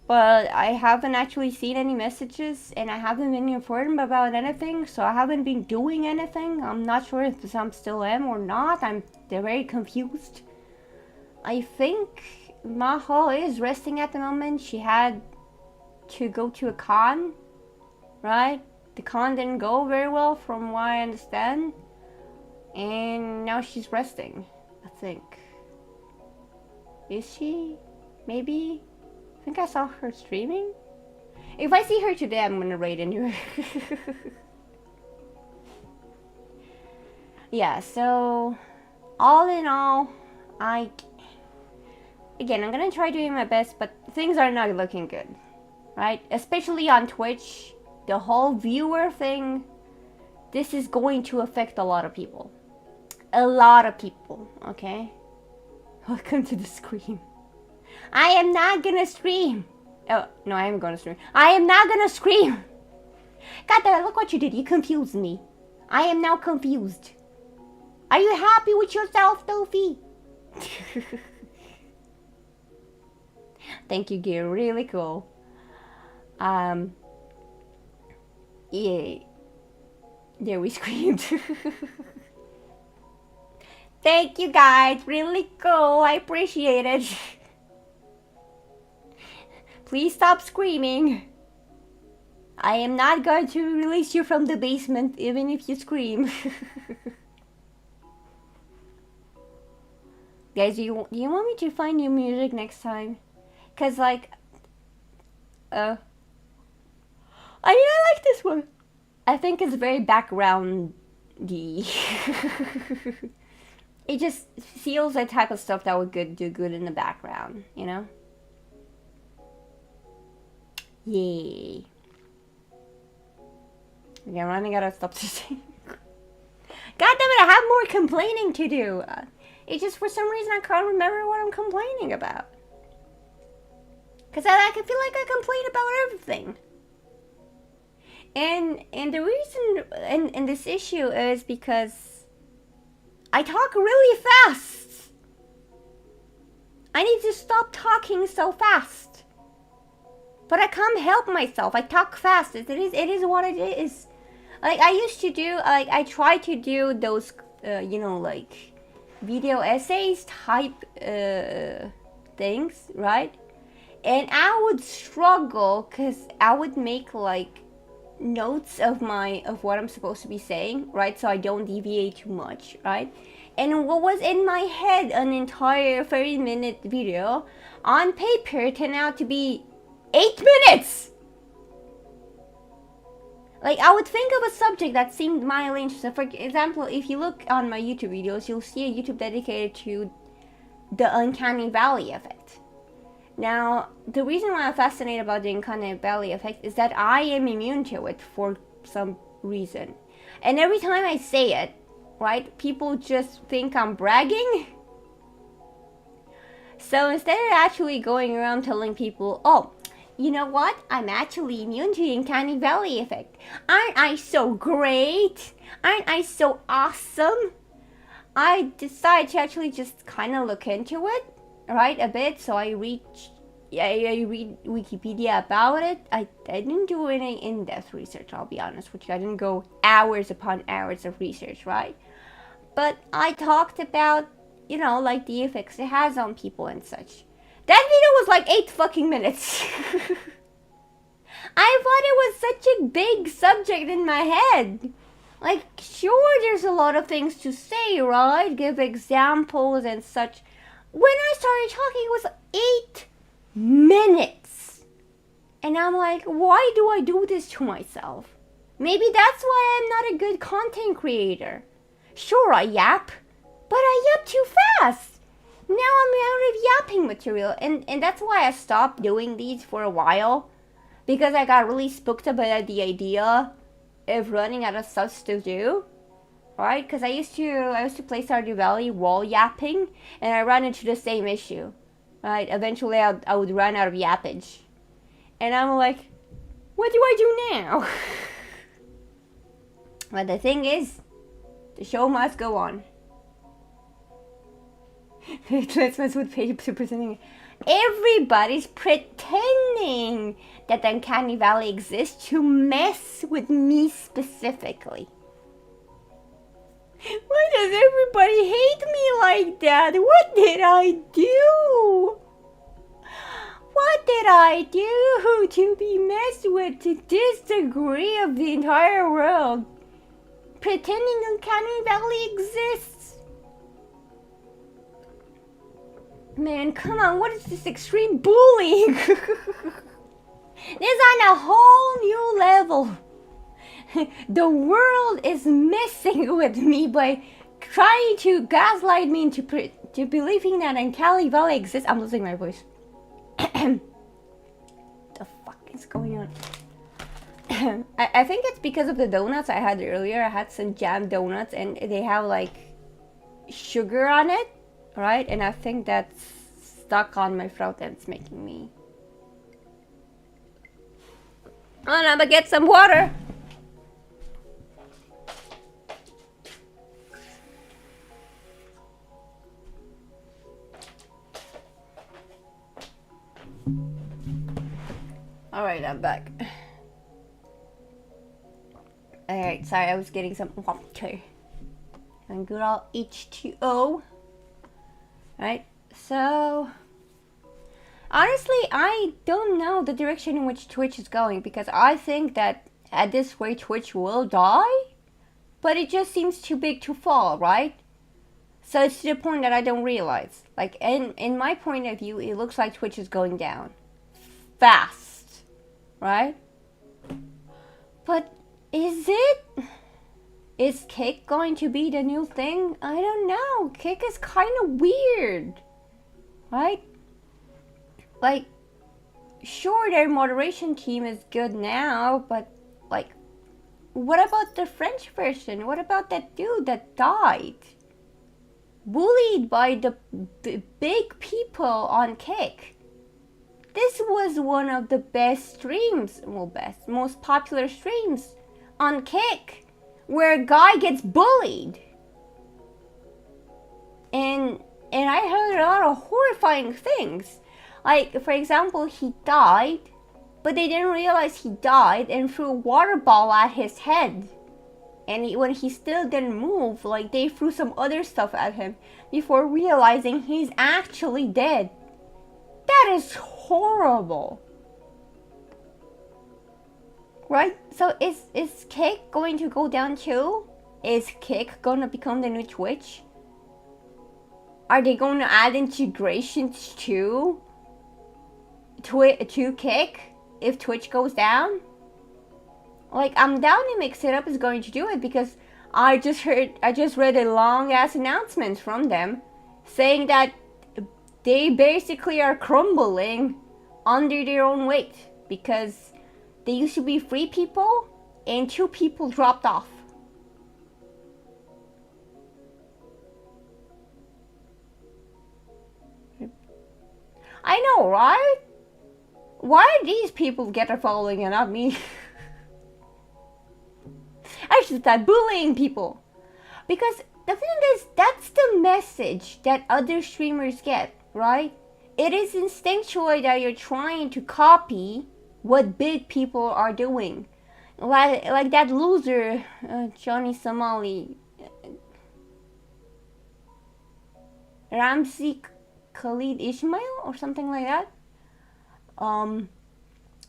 But I haven't actually seen any messages and I haven't been informed about anything, so I haven't been doing anything. I'm not sure if I'm still am or not. They're very confused. I think Maho is resting at the moment. She had to go to a con, right? The con didn't go very well from what I understand. And now she's resting, I think. Is she? Maybe? I think I saw her streaming. If I see her today, I'm gonna raid into her. Yeah, so all in all, I'm gonna try doing my best, but things are not looking good, right? Especially on Twitch, the whole viewer thing, this is going to affect a lot of people. A lot of people, okay? Welcome to the scream. I am not gonna scream. Oh, no, I am gonna scream. I am not gonna scream. God damn it, look what you did. You confused me. I am now confused. Are you happy with yourself, Dofi? Thank you, Gear. Really cool. Yeah. There we screamed. Thank you guys, really cool, I appreciate it. Please stop screaming. I am not going to release you from the basement even if you scream. Guys, do you want me to find new music next time? Cause like, I like this one. I think it's very backgroundy. It just feels like type of stuff that would do good in the background, you know? Yay. Okay, I'm running out of stuff to say. God damn it, I have more complaining to do. It's just for some reason I can't remember what I'm complaining about. Because I feel like I complain about everything. And the reason and this issue is because I talk really fast. I need to stop talking so fast. But I can't help myself. I talk fast. It is what it is. Like I used to do, like I try to do those, you know, like video essays type things, right? And I would struggle because I would make like notes of what I'm supposed to be saying, right? So I don't deviate too much, right? And what was in my head an entire 30-minute video on paper turned out to be 8 minutes. Like I would think of a subject that seemed mildly interesting. For example, if you look on my YouTube videos, you'll see a YouTube dedicated to the uncanny valley effect. Now, the reason why I'm fascinated about the uncanny valley effect is that I am immune to it for some reason. And every time I say it, right, people just think I'm bragging. So instead of actually going around telling people, oh, you know what? I'm actually immune to the uncanny valley effect. Aren't I so great? Aren't I so awesome? I decided to actually just kind of look into it, right, a bit. So I read Wikipedia about it. I didn't do any in-depth research, I'll be honest with you. I didn't go hours upon hours of research, right? But I talked about, you know, like the effects it has on people and such. That video was like 8 fucking minutes. I thought it was such a big subject in my head. Like, sure, there's a lot of things to say, right? Give examples and such. When I started talking, it was 8 minutes. And I'm like, why do I do this to myself? Maybe that's why I'm not a good content creator. Sure, I yap, but I yap too fast. Now I'm out of yapping material, and that's why I stopped doing these for a while, because I got really spooked about the idea of running out of stuff to do, right? Because I used to play Stardew Valley while yapping, and I ran into the same issue, right? Eventually, I would run out of yappage, and I'm like, what do I do now? But the thing is, the show must go on. Let's mess with pretending. Everybody's pretending that the uncanny valley exists to mess with me specifically. Why does everybody hate me like that? What did I do? What did I do to be messed with to this degree of the entire world? Pretending uncanny valley exists. Man, come on, what is this extreme bullying? This on a whole new level. The world is messing with me by trying to gaslight me into believing that uncanny valley exists. I'm losing my voice. The fuck is going on? I think it's because of the donuts I had earlier. I had some jam donuts and they have like sugar on it. Right, and I think that's stuck on my throat and it's making me... Oh, I'm gonna get some water. Alright, I'm back. Alright, sorry, I was getting some water. and good old H2O. Right? So, honestly, I don't know the direction in which Twitch is going, because I think that at this rate Twitch will die, but it just seems too big to fall, right? So it's to the point that I don't realize. Like, in my point of view, it looks like Twitch is going down. Fast. Right? But is it? Is Kick going to be the new thing? I don't know. Kick is kind of weird. Right? Like, sure, their moderation team is good now, but, like, what about the French version? What about that dude that died? Bullied by the big people on Kick. This was one of the best streams, well, most popular streams on Kick, where a guy gets bullied. And I heard a lot of horrifying things. Like, for example, he died, but they didn't realize he died and threw a water ball at his head. And when he still didn't move, like, they threw some other stuff at him before realizing he's actually dead. That is horrible. Right? So is Kick going to go down too? Is Kick gonna become the new Twitch? Are they going to add integrations to Kick if Twitch goes down? Like, I'm down to Mix It Up is going to do it, because I just read a long ass announcement from them saying that they basically are crumbling under their own weight, because they used to be 3 people and 2 people dropped off. I know, right? Why do these people get a following and not me? I should start bullying people. Because the thing is, that's the message that other streamers get, right? It is instinctual that you're trying to copy what big people are doing. Like that loser, Johnny Somali, Ramzi Khalid Ismail or something like that.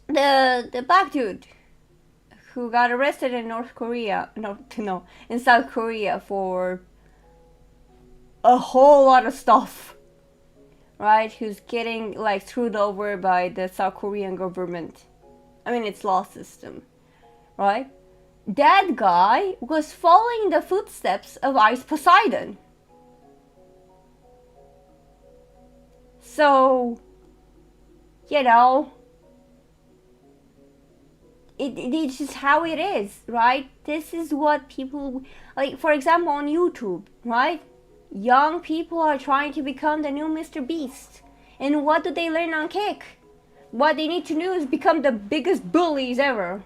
The black dude who got arrested in in South Korea for a whole lot of stuff, right? Who's getting, like, screwed over by the South Korean government. I mean, its law system, right? That guy was following the footsteps of Ice Poseidon. So, you know, it's just how it is, right? This is what people, like, for example, on YouTube, right? Young people are trying to become the new Mr. Beast. And what do they learn on Kick? What they need to do is become the biggest bullies ever.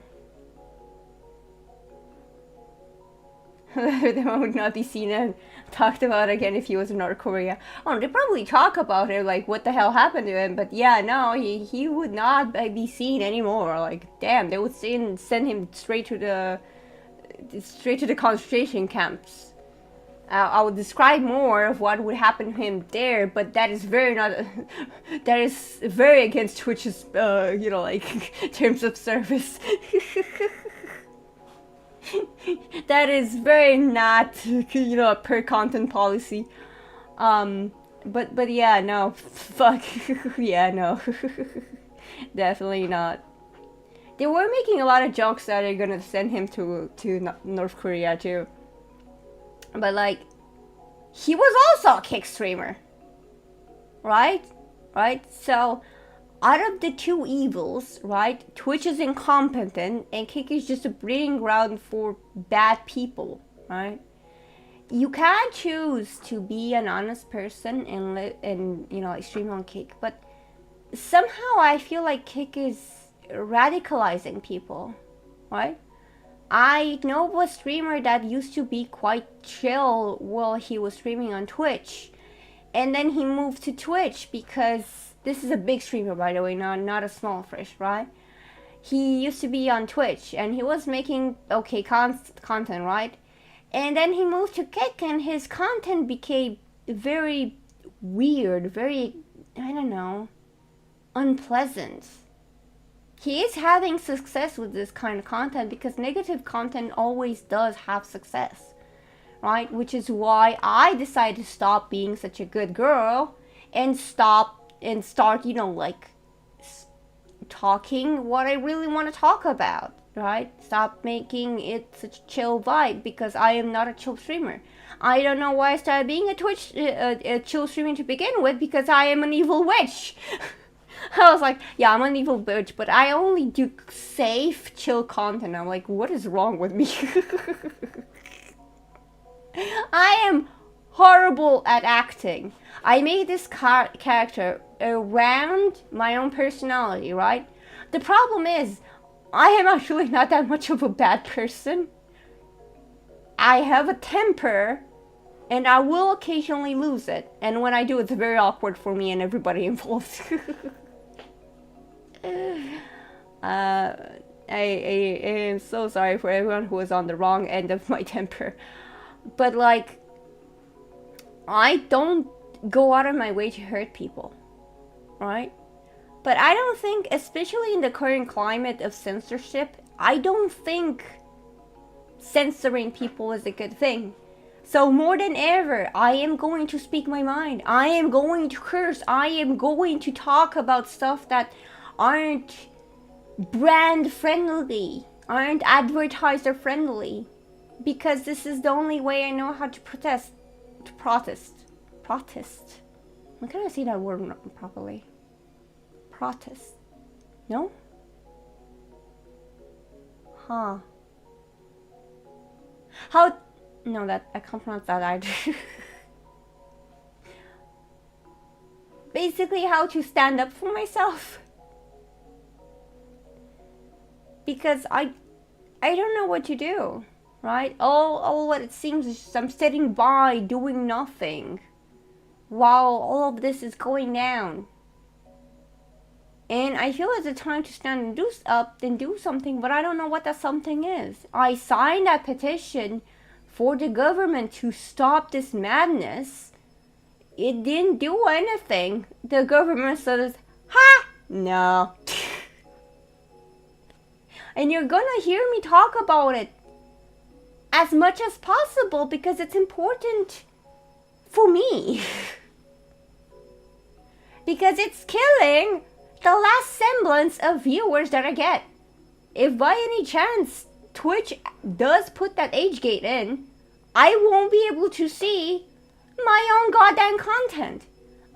They would not be seen and talked about again if he was in North Korea. Oh, they probably talk about it, like, what the hell happened to him, but yeah, no, he would not be seen anymore. Like, damn, they would send him straight to the concentration camps. I would describe more of what would happen to him there, but that is very against Twitch's, like, terms of service. That is very not, a per content policy. But yeah, no, fuck, yeah, no, definitely not. They were making a lot of jokes that they're gonna send him to North Korea too. But, like, he was also a Kick streamer, right? So, out of the 2 evils, right, Twitch is incompetent and Kick is just a breeding ground for bad people, right? You can choose to be an honest person and stream on Kick, but somehow I feel like Kick is radicalizing people, right? I know a streamer that used to be quite chill while he was streaming on Twitch, and then he moved to Twitch because this is a big streamer, by the way, not a small fish, right? He used to be on Twitch and he was making okay content, right? And then he moved to Kick, and his content became very weird, very, I don't know, unpleasant. He is having success with this kind of content because negative content always does have success, right? Which is why I decided to stop being such a good girl and start, like talking what I really want to talk about, right? Stop making it such a chill vibe because I am not a chill streamer. I don't know why I started being a chill streamer to begin with because I am an evil witch. I was like, yeah, I'm an evil witch, but I only do safe, chill content. I'm like, what is wrong with me? I am horrible at acting. I made this character around my own personality, right? The problem is, I am actually not that much of a bad person. I have a temper, and I will occasionally lose it. And when I do, it's very awkward for me and everybody involved. I am so sorry for everyone who was on the wrong end of my temper. But like, I don't go out of my way to hurt people, right? But I don't think, especially in the current climate of censorship, I don't think censoring people is a good thing. So more than ever, I am going to speak my mind. I am going to curse. I am going to talk about stuff that aren't brand friendly, aren't advertiser friendly, because this is the only way I know how to protest. How can I say that word properly? Protest. No? Huh. How? No, that I can't pronounce that either. Basically, how to stand up for myself. Because I don't know what to do, right? All what it seems is just I'm sitting by doing nothing while all of this is going down. And I feel it's a time to stand and do up and do something, but I don't know what that something is. I signed that petition for the government to stop this madness. It didn't do anything. The government says, ha! No. And you're gonna hear me talk about it as much as possible because it's important for me. Because it's killing the last semblance of viewers that I get. If by any chance Twitch does put that age gate in, I won't be able to see my own goddamn content.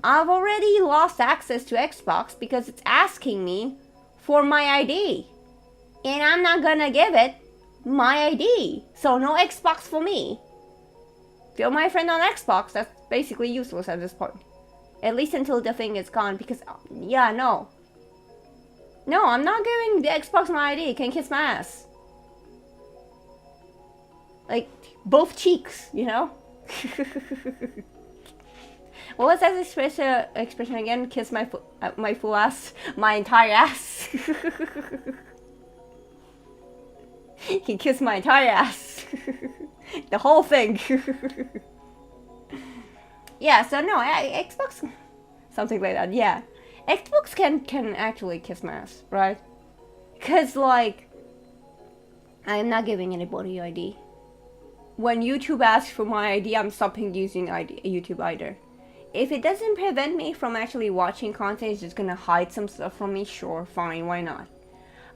I've already lost access to Xbox because it's asking me for my ID. And I'm not gonna give it my ID. So no Xbox for me. If you're my friend on Xbox, that's basically useless at this point. At least until the thing is gone, because, yeah, no. No, I'm not giving the Xbox my ID. Can kiss my ass. Like, both cheeks, you know? What was that expression again? Kiss my full ass? My entire ass? You can kiss my entire ass. The whole thing. Yeah, so no, Xbox... Something like that, yeah. Xbox can actually kiss my ass, right? Because, like... I'm not giving anybody ID. When YouTube asks for my ID, I'm stopping using YouTube either. If it doesn't prevent me from actually watching content, it's just gonna hide some stuff from me, sure, fine, why not?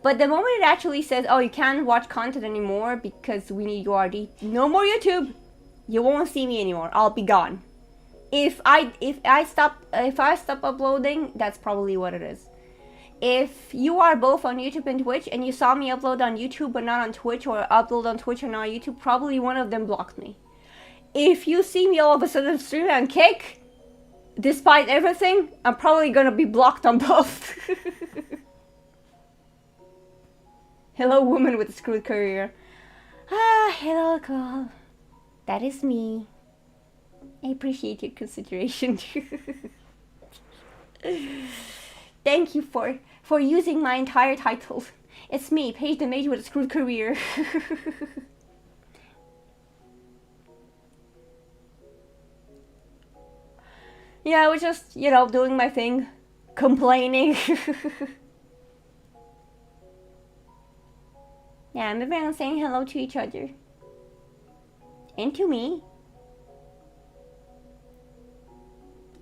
But the moment it actually says, oh, you can't watch content anymore because we need your ID, no more YouTube! You won't see me anymore, I'll be gone. If I stop uploading, that's probably what it is. If you are both on YouTube and Twitch and you saw me upload on YouTube but not on Twitch, or upload on Twitch and not on YouTube, probably one of them blocked me. If you see me all of a sudden stream on Kick, despite everything, I'm probably gonna be blocked on both. Hello, woman with a screwed career. Ah, hello, girl. That is me. I appreciate your consideration. Thank you for using my entire title. It's me, Paige the Mage with a screwed career. Yeah, I was just, you know, doing my thing, complaining. Yeah, I'm everyone saying hello to each other. And to me.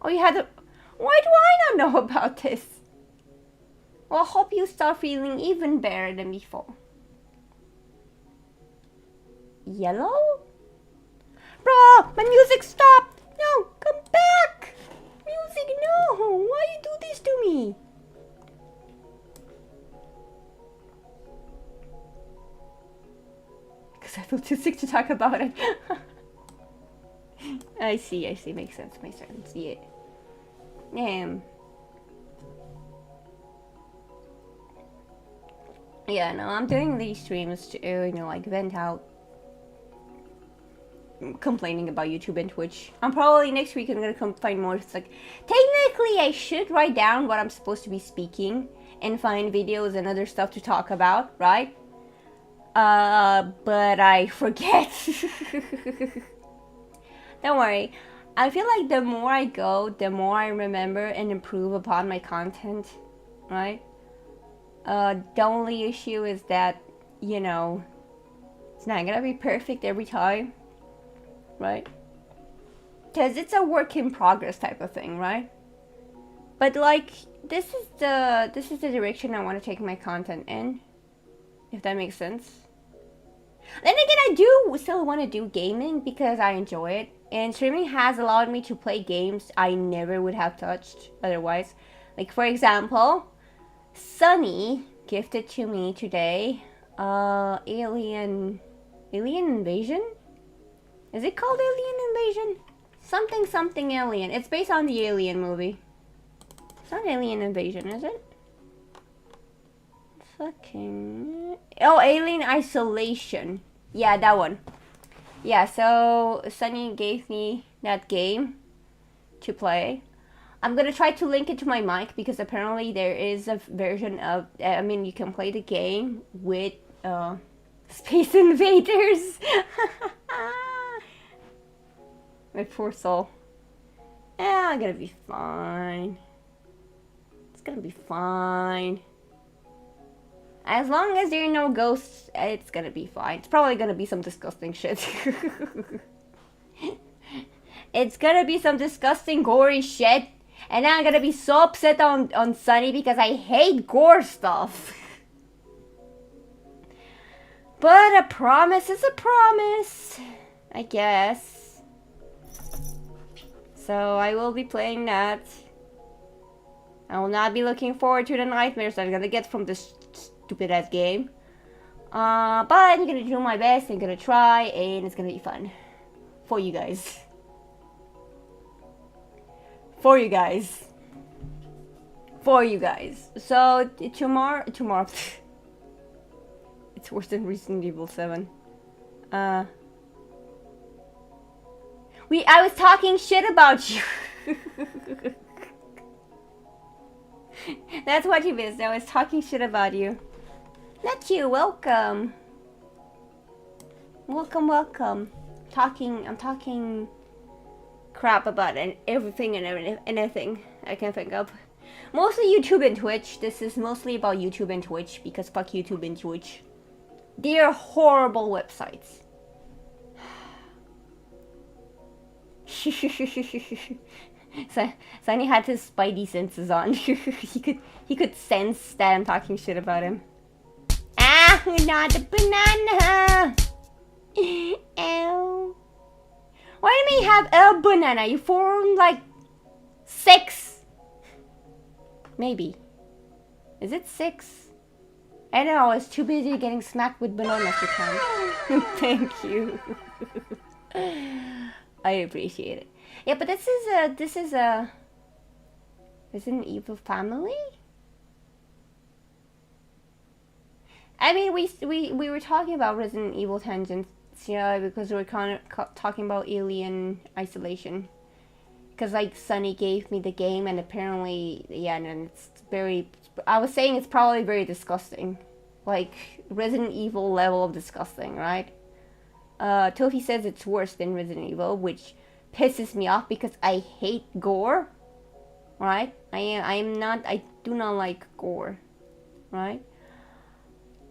Oh, you had to... Why do I not know about this? Well, I hope you start feeling even better than before. Yellow? Bro, my music stopped! No, come back! Music, no! Why you do this to me? Because I feel too sick to talk about it. I see, makes sense, yeah. Yeah, no, I'm doing these streams to, you know, like, vent out complaining about YouTube and Twitch. I'm probably next week I'm gonna come find more. It's like, technically I should write down what I'm supposed to be speaking and find videos and other stuff to talk about, right? But I forget. Don't worry. I feel like the more I go, the more I remember and improve upon my content, right? The only issue is that, you know, it's not gonna be perfect every time, right? Because it's a work in progress type of thing, right? But like, this is the direction I want to take my content in, if that makes sense. Then again, I do still want to do gaming because I enjoy it, and streaming has allowed me to play games I never would have touched otherwise. Like, for example, Sunny gifted to me today Alien Invasion? Is it called Alien Invasion? Something Alien. It's based on the Alien movie. It's not Alien Invasion, is it? Fucking... Oh, Alien Isolation. Yeah, that one. Yeah, so Sunny gave me that game to play. I'm gonna try to link it to my mic because apparently there is a version of... I mean, you can play the game with Space Invaders. My poor soul. Yeah, I'm gonna be fine. It's gonna be fine. As long as there are no ghosts, it's gonna be fine. It's probably gonna be some disgusting shit. It's gonna be some disgusting gory shit. And I'm gonna be so upset on Sunny because I hate gore stuff. But a promise is a promise, I guess. So I will be playing that. I will not be looking forward to the nightmares that I'm gonna get from this stupid ass game. But I'm gonna do my best, I'm gonna try, and it's gonna be fun. For you guys. For you guys. For you guys. So tomorrow it's worse than Resident Evil 7. I was talking shit about you. That's what you missed. I was talking shit about you. Not you. Welcome. Welcome. I'm talking crap about everything and anything I can think of. Mostly YouTube and Twitch. This is mostly about YouTube and Twitch because fuck YouTube and Twitch. They're horrible websites. So Sunny had his spidey senses on. he could sense that I'm talking shit about him. Ah, not a banana. Ew. Why do you have a banana? You formed like 6. Maybe. Is it 6? I don't know. I was too busy getting smacked with bananas to count. Thank you. I appreciate it. Yeah, but this is a Resident Evil family. I mean, we were talking about Resident Evil tangents, yeah, because we were kind of talking about Alien Isolation. Because like Sunny gave me the game, and apparently, yeah, and it's very. I was saying it's probably very disgusting, like Resident Evil level of disgusting, right? Tofi says it's worse than Resident Evil, which pisses me off because I hate gore, right? I do not like gore, right?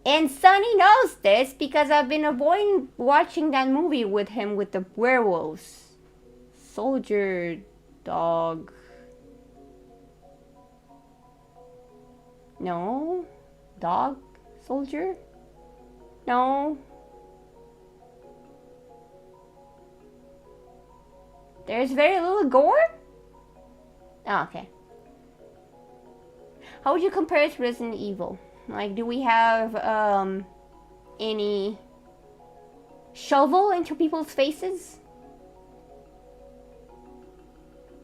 And Sunny knows this because I've been avoiding watching that movie with him with the werewolves. Soldier dog. No? Dog? Soldier? No. There's very little gore? Oh, okay. How would you compare it to Resident Evil? Like, do we have, any shovel into people's faces?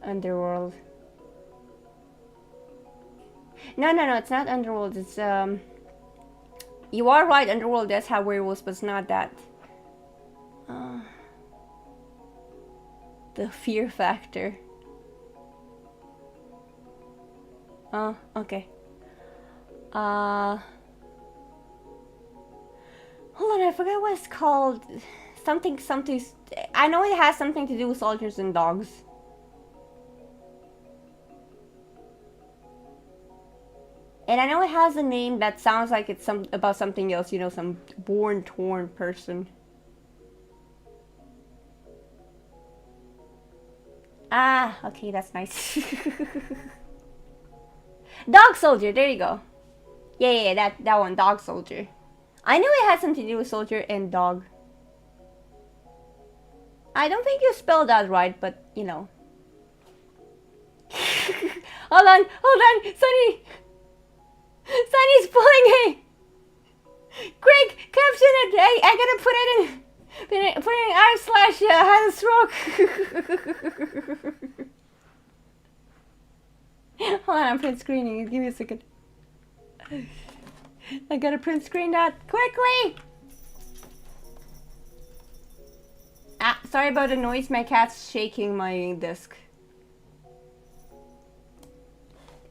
Underworld. No, it's not Underworld. It's, you are right, Underworld does have werewolves, but it's not that. The fear factor. Oh, okay. Hold on, I forgot what it's called. Something. I know it has something to do with soldiers and dogs. And I know it has a name that sounds like it's about something else, you know, some torn person. Ah, okay, that's nice. Dog Soldier, there you go. Yeah, that one, Dog Soldier. I knew it had something to do with soldier and dog. I don't think you spelled that right, but, you know. Hold on, Sunny! Sunny's pulling me! Quick, caption it! I gotta put it in r/had a stroke. Hold on, I'm print screening it. Give me a second. I gotta print screen that quickly. Ah, sorry about the noise. My cat's shaking my disc.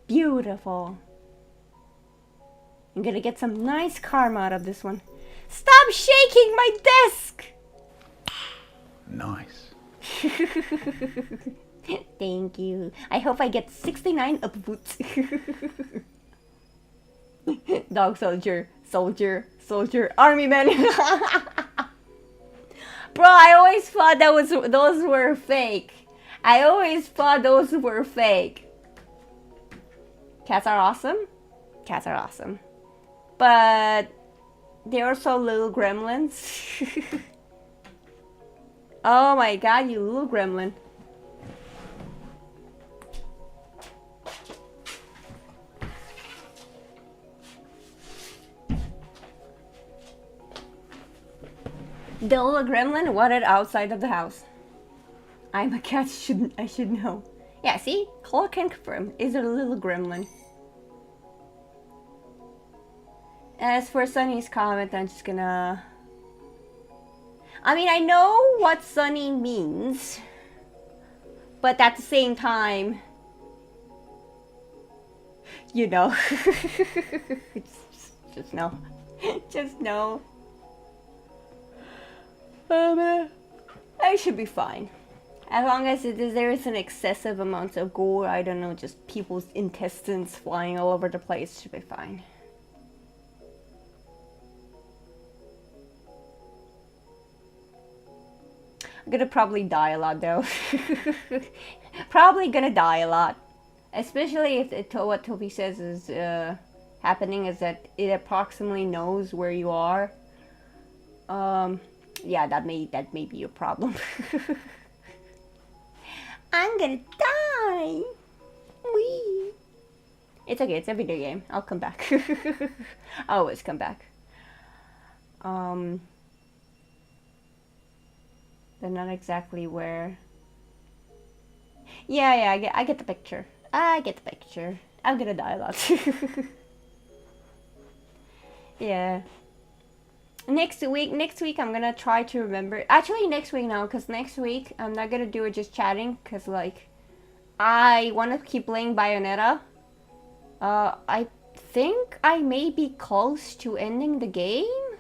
Beautiful. I'm gonna get some nice karma out of this one. Stop shaking my disc! Nice. Thank you. I hope I get 69 upvotes. Dog soldier, army man. Bro, I always thought those were fake. Cats are awesome. But they're also little gremlins. Oh my god, you little gremlin. The little gremlin wanted outside of the house. I'm a cat, I should know. Yeah, see? Cole can confirm. Is a little gremlin. As for Sunny's comment, I'm just gonna... I mean, I know what Sunny means. But at the same time... You know. just know. Just know. I should be fine. As long as there isn't excessive amounts of gore, I don't know, just people's intestines flying all over the place, should be fine. I'm gonna probably die a lot though. Probably gonna die a lot. Especially if what Toby says is happening is that it approximately knows where you are. Yeah, that may be a problem. I'm gonna die. Wee. It's okay, it's a video game. I'll come back. I always come back. But not exactly where. Yeah, I get the picture. I'm gonna die a lot. Yeah. Next week I'm gonna try to remember. Actually, next week now, because next week I'm not gonna do it just chatting, because like I want to keep playing Bayonetta. I think I may be close to ending the game.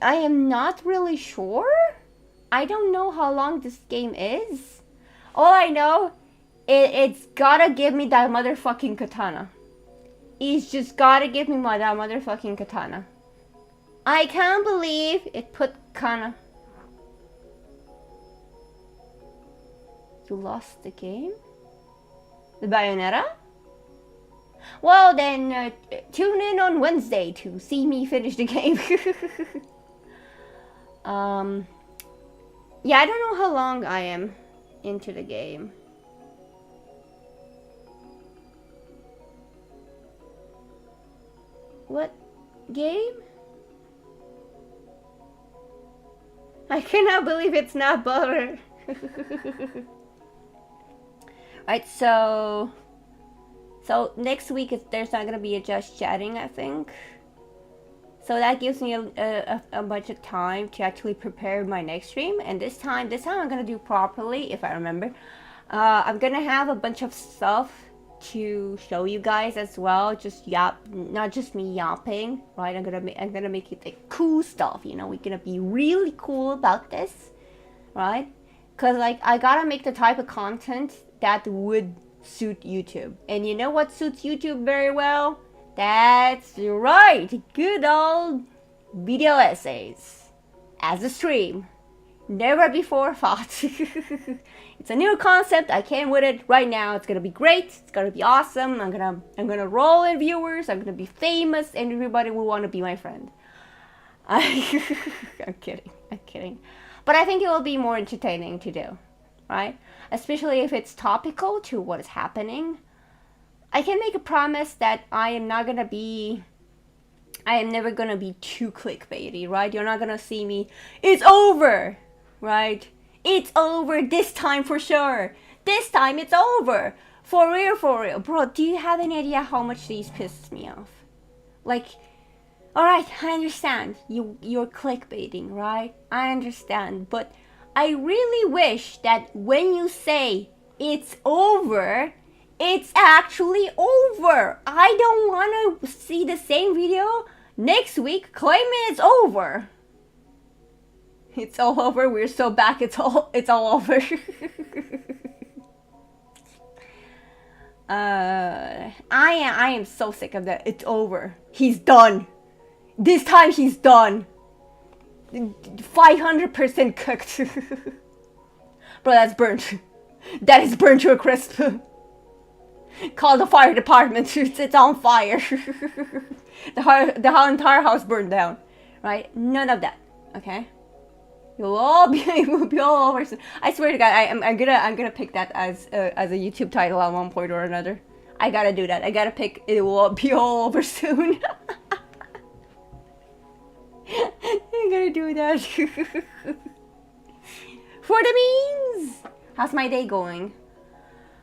I am not really sure. I don't know how long this game is. All I know, it's gotta give me that motherfucking katana. It's just gotta give me that motherfucking katana. I can't believe it put Kana. You lost the game? The Bayonetta? Well then, tune in on Wednesday to see me finish the game. Yeah, I don't know how long I am into the game. What game? I cannot believe it's not butter. Right, so next week there's not gonna be a just chatting, I think. So that gives me a bunch of time to actually prepare my next stream. And this time I'm gonna do properly, if I remember. I'm gonna have a bunch of stuff to show you guys as well. Just not just me yapping, right? I'm gonna make it like cool stuff. You know, we're gonna be really cool about this, right? Cause like I gotta make the type of content that would suit YouTube. And you know what suits YouTube very well? That's right, good old video essays as a stream. Never before thought. It's a new concept. I came with it right now. It's gonna be great. It's gonna be awesome. I'm gonna roll in viewers. I'm gonna be famous, and everybody will want to be my friend. I'm kidding. But I think it will be more entertaining to do, right? Especially if it's topical to what is happening. I can make a promise that I am never gonna be too clickbaity, right? You're not gonna see me, it's over, right? It's over this time for sure. This time it's over. For real. Bro, do you have any idea how much these pissed me off? Like, alright, I understand. You're clickbaiting, right? I understand. But I really wish that when you say it's over, it's actually over. I don't want to see the same video next week claiming it's over. It's all over. We're so back. It's all over. I am so sick of that. It's over. He's done. This time he's done. 500% cooked. Bro, that's burnt. That is burnt to a crisp. Call the fire department. It's on fire. The entire house burned down. Right? None of that. Okay? We'll be all over soon. I swear to God, I'm gonna pick that as a YouTube title at one point or another. I gotta do that. I gotta pick it will be all over soon. I'm gonna do that. For the means. How's my day going?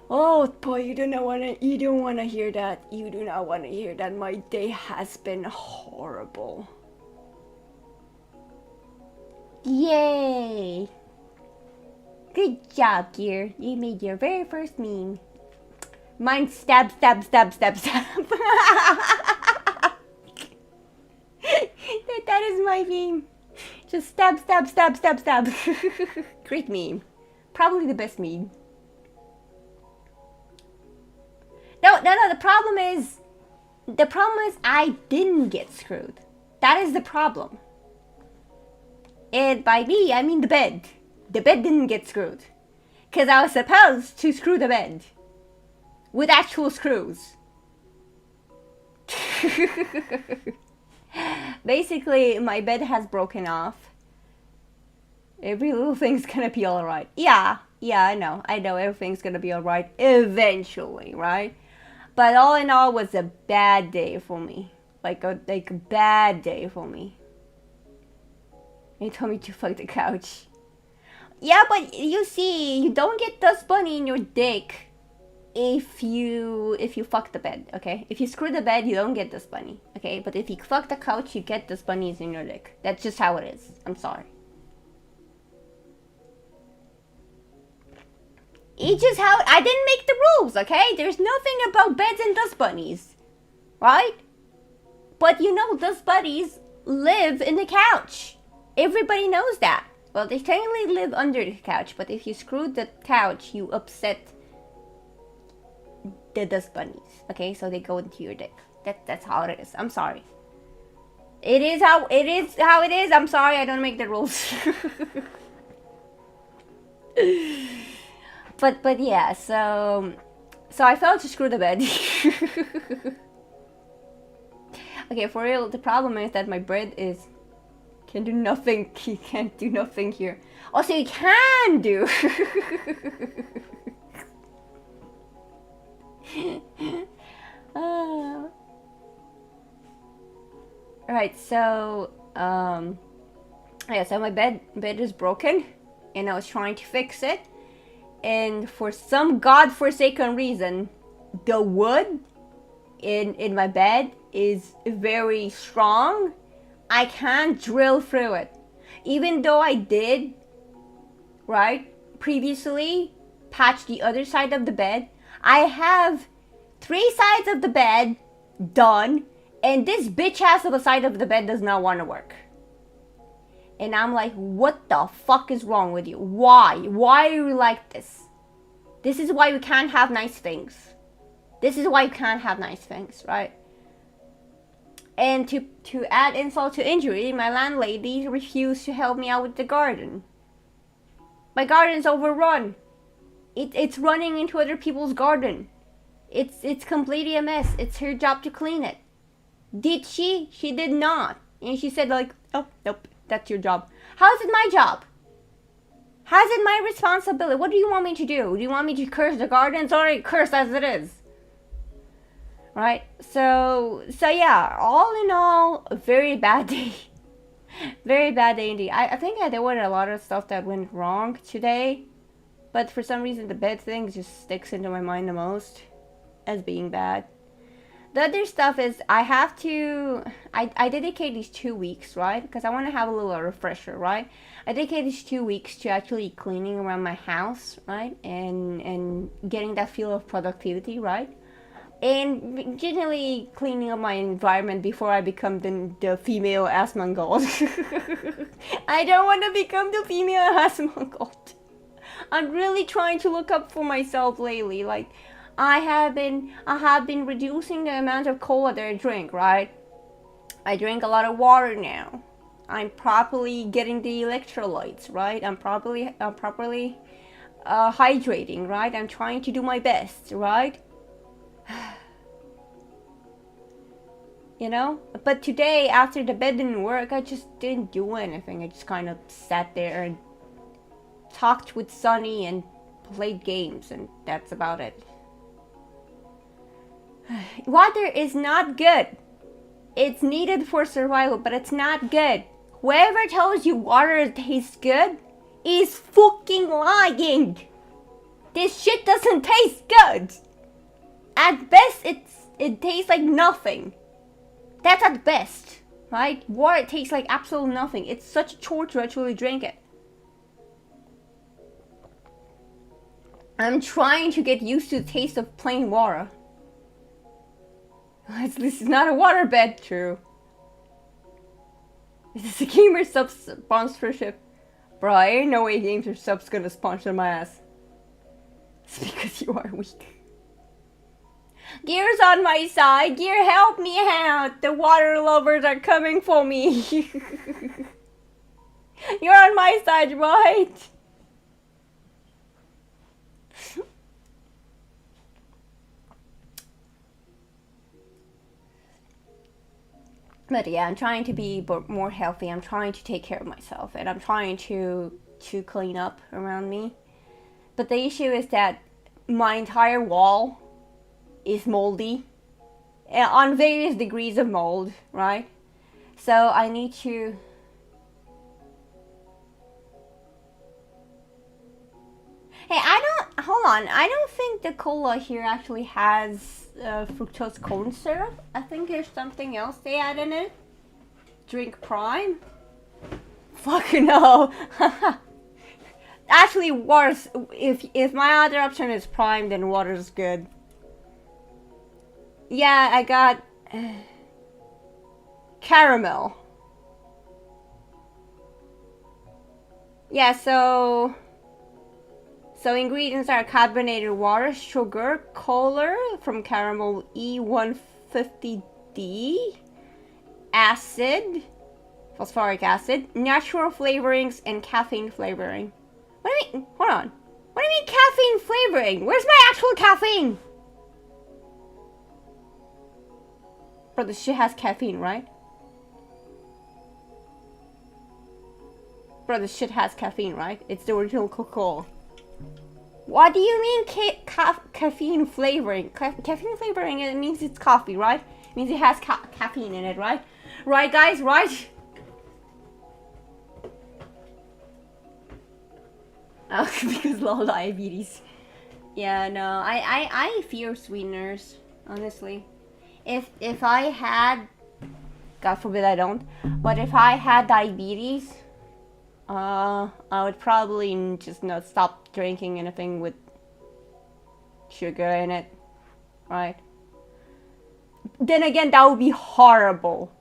Oh boy, you don't wanna hear that. You do not wanna hear that. My day has been horrible. Yay! Good job, Gear. You made your very first meme. Mine stab. That is my meme. Just stab. Great meme. Probably the best meme. No, the problem is I didn't get screwed. That is the problem. And by me, I mean the bed. The bed didn't get screwed. Because I was supposed to screw the bed. With actual screws. Basically, my bed has broken off. Every little thing's gonna be alright. Yeah, I know everything's gonna be alright eventually, right? But all in all, it was a bad day for me. Like a bad day for me. He told me to fuck the couch. Yeah, but you see, you don't get dust bunny in your dick if you fuck the bed, okay? If you screw the bed, you don't get dust bunny, okay? But if you fuck the couch, you get dust bunnies in your dick. That's just how it is. I'm sorry. It's just how I didn't make the rules, okay? There's nothing about beds and dust bunnies, right? But you know, dust bunnies live in the couch. Everybody knows that. Well, they technically live under the couch, but if you screw the couch, you upset the dust bunnies. Okay, so they go into your dick. That's how it is. I'm sorry. It is how it is. I'm sorry. I don't make the rules. but yeah. So I failed to screw the bed. Okay, for real. The problem is that my bed can do nothing. He can't do nothing here. Also, you can do. Alright, so yeah, so my bed is broken, and I was trying to fix it, and for some godforsaken reason, the wood in my bed is very strong. I can't drill through it, even though I did, right, previously patch the other side of the bed. I have 3 sides of the bed done, and this bitch ass of the side of the bed does not want to work. And I'm like, what the fuck is wrong with you? Why? Why are you like this? This is why you can't have nice things. This is why you can't have nice things, right? And to add insult to injury, my landlady refused to help me out with the garden. My garden's overrun. It's running into other people's garden. It's completely a mess. It's her job to clean it. Did she? She did not. And she said like, oh, nope, that's your job. How is it my job? How's it my responsibility? What do you want me to do? Do you want me to curse the garden? It's already cursed as it is. Right? So yeah, all in all, a very bad day. Very bad day indeed. I think there were a lot of stuff that went wrong today. But for some reason, the bed thing just sticks into my mind the most as being bad. The other stuff is I dedicate these 2 weeks, right? Because I want to have a little refresher, right? I dedicate these 2 weeks to actually cleaning around my house, right? And getting that feel of productivity, right? And generally cleaning up my environment before I become the female Asmongold. I don't want to become the female Asmongold. I'm really trying to look up for myself lately. Like, I have been reducing the amount of cola that I drink, right? I drink a lot of water now. I'm properly getting the electrolytes, right? I'm properly hydrating, right? I'm trying to do my best, right? You know? But today, after the bed didn't work, I just didn't do anything. I just kind of sat there and talked with Sunny and played games, and that's about it. Water is not good. It's needed for survival, but it's not good. Whoever tells you water tastes good is fucking lying. This shit doesn't taste good. At best, it tastes like nothing. That's at best, right? Water tastes like absolutely nothing. It's such a chore to actually drink it. I'm trying to get used to the taste of plain water. This is not a waterbed, true. This is a gamer sub sponsorship. Bro, ain't no way Gamer Sub's gonna sponsor my ass. It's because you are weak. Gear's on my side. Gear, help me out. The water lovers are coming for me. You're on my side, right? But yeah, I'm trying to be more healthy. I'm trying to take care of myself, and I'm trying to clean up around me. But the issue is that my entire wall is moldy, on various degrees of mold, right? So I need to... Hey, hold on, I don't think the cola here actually has fructose corn syrup. I think there's something else they add in it. Drink Prime? Fuck no. Actually, water's... If my other option is Prime, then water's good. Yeah, I got... caramel. Yeah, so ingredients are carbonated water, sugar, color from caramel E150D, acid, phosphoric acid, natural flavorings, and caffeine flavoring. What do you mean? Hold on. What do you mean caffeine flavoring? Where's my actual caffeine? Bro, this shit has caffeine, right? Bro, this shit has caffeine, right? It's the original Coca-Cola. What do you mean caffeine flavoring? Caffeine flavoring, it means it's coffee, right? It means it has caffeine in it, right? Right, guys, right? Oh, because low diabetes. Yeah, no, I fear sweeteners, honestly. If I had, God forbid I don't, but if I had diabetes, I would probably just not stop drinking anything with sugar in it, right? Then again, that would be horrible.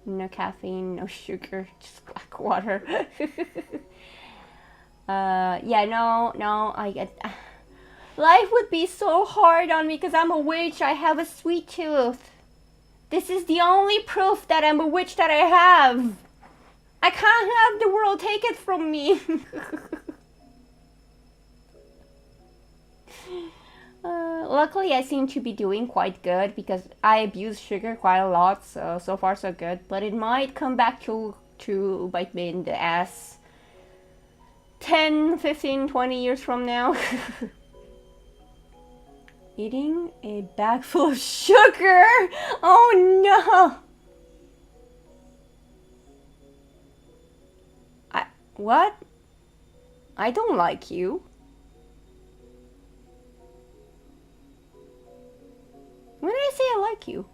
No caffeine, no sugar, just black water. Yeah, no, I get. Life would be so hard on me because I'm a witch. I have a sweet tooth. This is the only proof that I'm a witch that I have. I can't have the world take it from me. Luckily, I seem to be doing quite good because I abuse sugar quite a lot, so far so good. But it might come back to bite me in the ass 10, 15, 20 years from now. Eating a bag full of sugar? Oh no! What? I don't like you. When did I say I like you?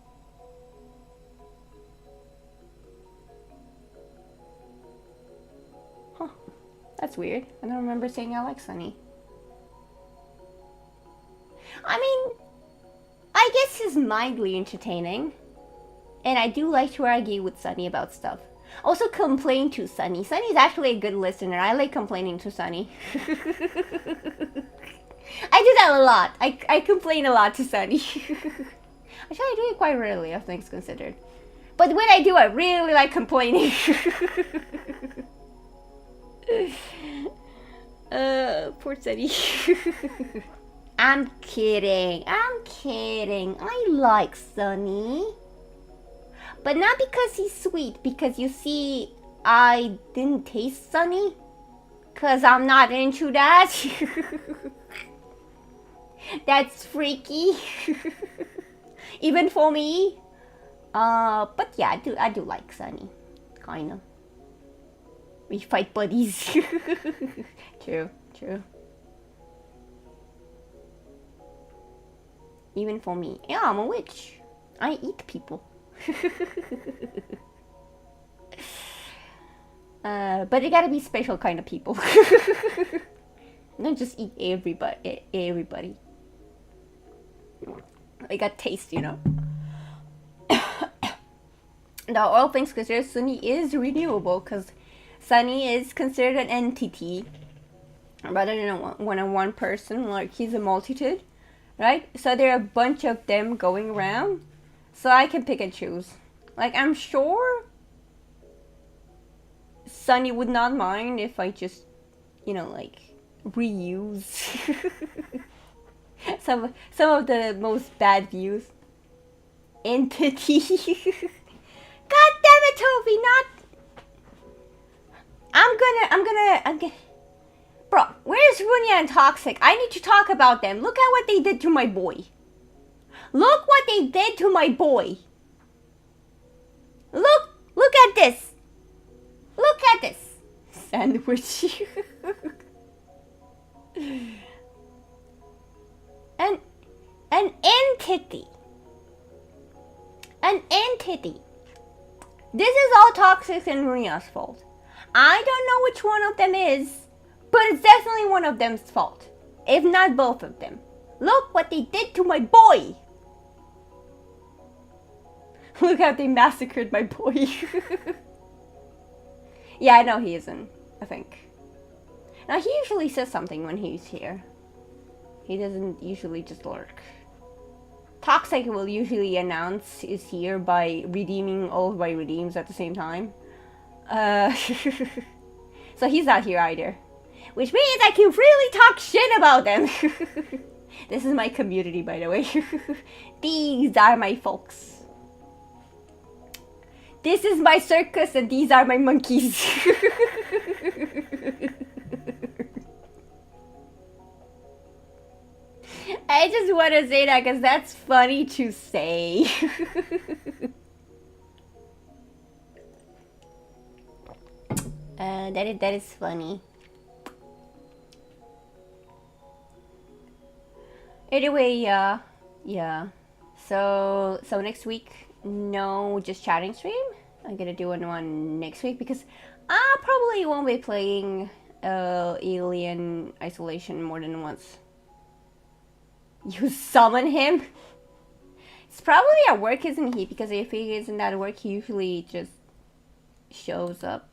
Huh. That's weird. I don't remember saying I like Sunny. I mean, I guess he's mildly entertaining. And I do like to argue with Sunny about stuff. Also complain to Sunny. Sunny's actually a good listener. I like complaining to Sunny. I do that a lot. I complain a lot to Sunny. Actually, I do it quite rarely, all things considered. But when I do, I really like complaining. Poor Sunny. I'm kidding. I like Sunny. But not because he's sweet, because you see, I didn't taste Sunny. Because I'm not into that. That's freaky. Even for me. But yeah, I do like Sunny. Kinda. We fight buddies. True. Even for me. Yeah, I'm a witch. I eat people. But it gotta be special kind of people. Don't just eat everybody. I got taste, you know. Now, all things considered, Sunny is renewable because Sunny is considered an entity rather than one person. Like, he's a multitude, right? So there are a bunch of them going around. So I can pick and choose. Like, I'm sure Sunny would not mind if I just, like, reuse some of the most bad views. Entity. God damn it, Toby, not. I'm gonna. Bro, where's Runia and Toxic? I need to talk about them. Look at what they did to my boy. Look what they did to my boy. Look at this. Look at this. Sandwich. An entity. An entity. This is all Toxic and Runia's fault. I don't know which one of them is, but it's definitely one of them's fault. If not both of them. Look what they did to my boy. Look how they massacred my boy. Yeah, no, he isn't, I think. Now, he usually says something when he's here. He doesn't usually just lurk. Toxic will usually announce is here by redeeming all of my redeems at the same time. So he's not here either. Which means I can freely talk shit about them. This is my community, by the way. These are my folks. This is my circus and these are my monkeys. I just want to say that because that's funny to say. That is funny. Anyway, yeah. So next week, no, just chatting stream. I'm gonna do one next week because I probably won't be playing Alien Isolation more than once. You summon him? It's probably at work, isn't he? Because if he isn't at work, he usually just shows up.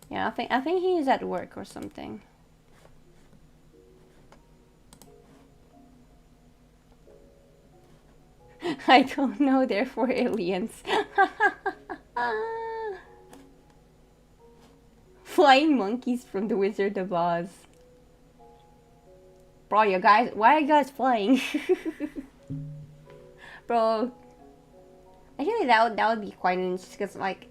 Yeah, I think he is at work or something. I don't know, therefore aliens. Flying monkeys from the Wizard of Oz. Bro, you guys, why are you guys flying? Bro, actually that would be quite interesting because, like,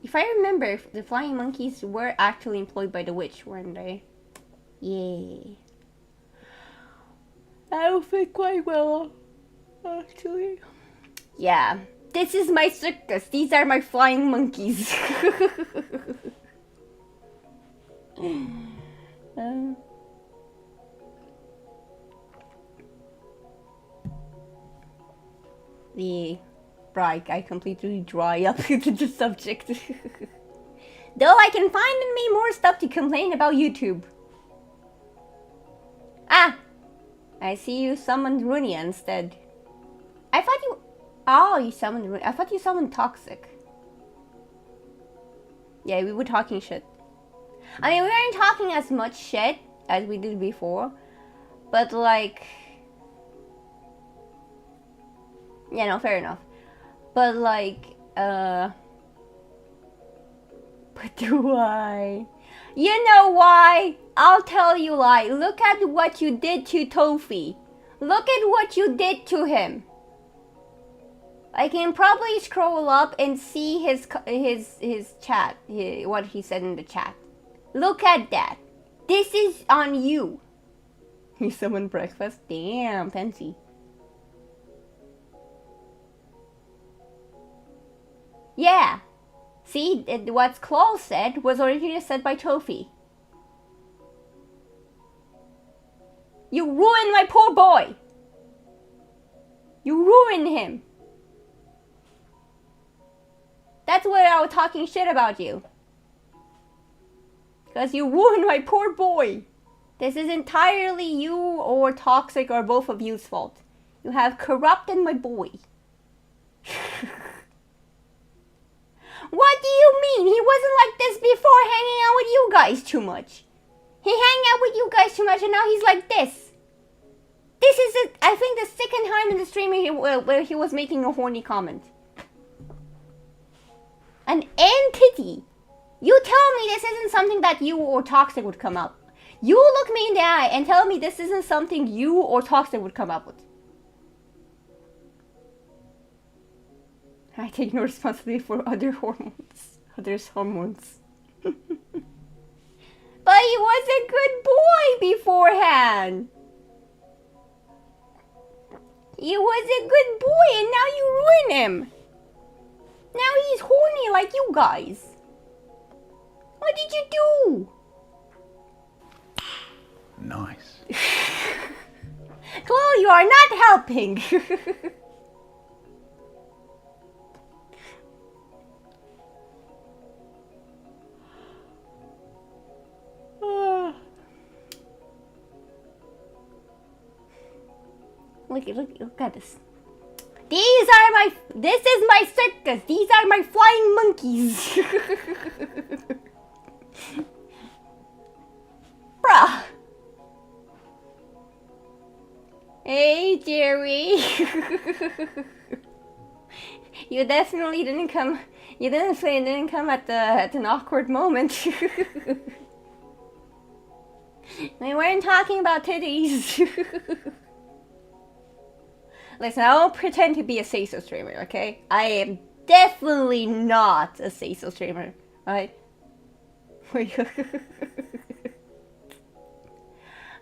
if I remember, the flying monkeys were actually employed by the witch, weren't they? Yeah. That would fit quite well, actually. Yeah. This is my circus. These are my flying monkeys. Right, I completely dry up into the subject. Though I can find in me more stuff to complain about YouTube. Ah! I see you summoned Runia instead. I thought you... Oh, you summoned Runia. I thought you summoned Toxic. Yeah, we were talking shit. I mean, we weren't talking as much shit as we did before. But, like... Yeah, no, fair enough. But, like, But do I? You know why? I'll tell you why. Look at what you did to Tofi. Look at what you did to him. I can probably scroll up and see his chat, what he said in the chat. Look at that. This is on you. You summoned breakfast? Damn, fancy. Yeah. See, what Claw said was originally said by Tofi. You ruined my poor boy. You ruined him. That's why I was talking shit about you. Because you ruined my poor boy. This is entirely you or Toxic or both of you's fault. You have corrupted my boy. What do you mean? He wasn't like this before hanging out with you guys too much. He hang out with you guys too much and now he's like this. This is, I think, the second time in the stream where he was making a horny comment. An entity. You tell me this isn't something that you or Toxic would come up. You look me in the eye and tell me this isn't something you or Toxic would come up with. I take no responsibility for others' hormones. But he was a good boy beforehand. He was a good boy and now you ruin him. Now he's horny like you guys. What did you do? Nice. Chloe, you are not helping. Look at this. These This is my circus. These are my flying monkeys. Bruh. Hey, Jerry. You definitely didn't come. You didn't come at an awkward moment. We weren't talking about titties. Listen, I won't pretend to be a Seiso streamer, okay? I am definitely not a Seiso streamer, right?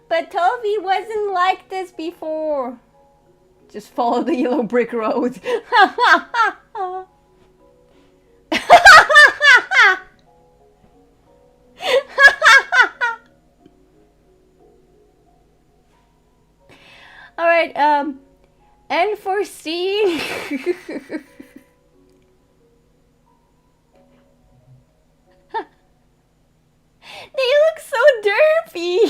But Toby wasn't like this before. Just follow the yellow brick road. Alright, unforeseen. They look so derpy.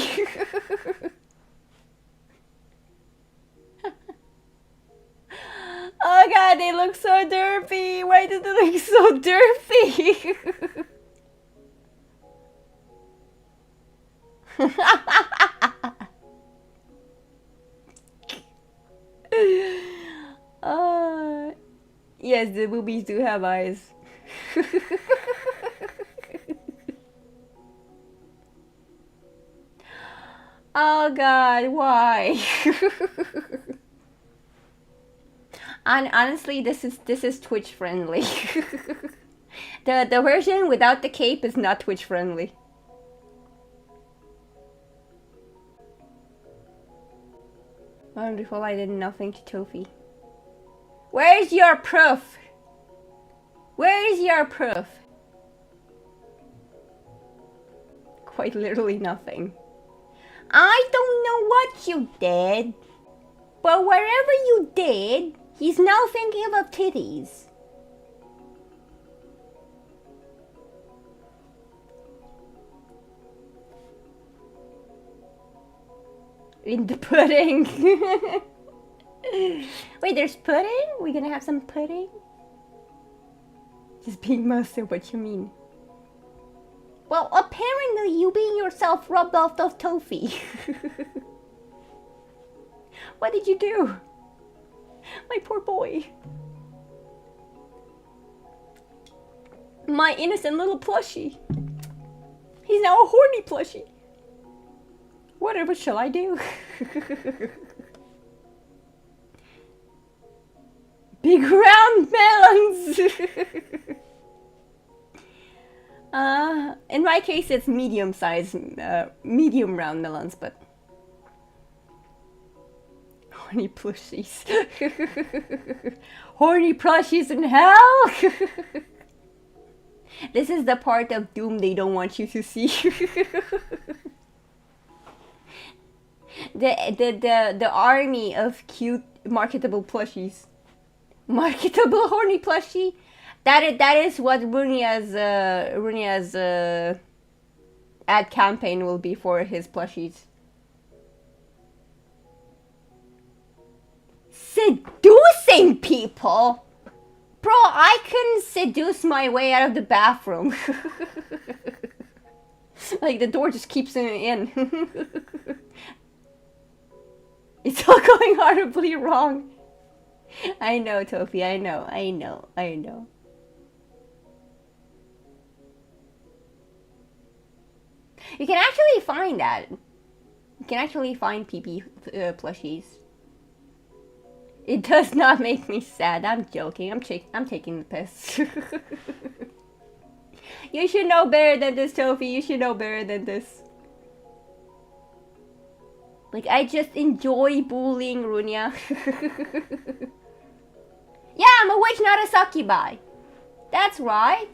Oh god, they look so derpy. Why do they look so derpy? Yes, the boobies do have eyes. Oh god, why? And honestly, this is Twitch friendly. The version without the cape is not Twitch friendly. Wonderful, I did nothing to Tofi. Where's your proof? Where is your proof? Quite literally nothing. I don't know what you did, but wherever you did, he's now thinking about titties. In the pudding. Wait, there's pudding? We're gonna have some pudding? Just being most of what you mean. Well, apparently you being yourself rubbed off the Tofi. What did you do? My poor boy. My innocent little plushie. He's now a horny plushie. Whatever shall I do? Big round melons! In my case it's medium size, medium round melons, but... Horny plushies. Horny plushies in hell! This is the part of Doom they don't want you to see. The army of cute marketable plushies. Marketable horny plushie? That is what Runia's ad campaign will be for his plushies. Seducing people? Bro, I couldn't seduce my way out of the bathroom. Like, the door just keeps me in. It's all going horribly wrong. I know, Tofi, I know. You can actually find that. You can actually find PP plushies. It does not make me sad. I'm joking. I'm taking the piss. You should know better than this, Tofi. You should know better than this. Like, I just enjoy bullying Runia. Yeah, I'm a witch, not a succubi. That's right.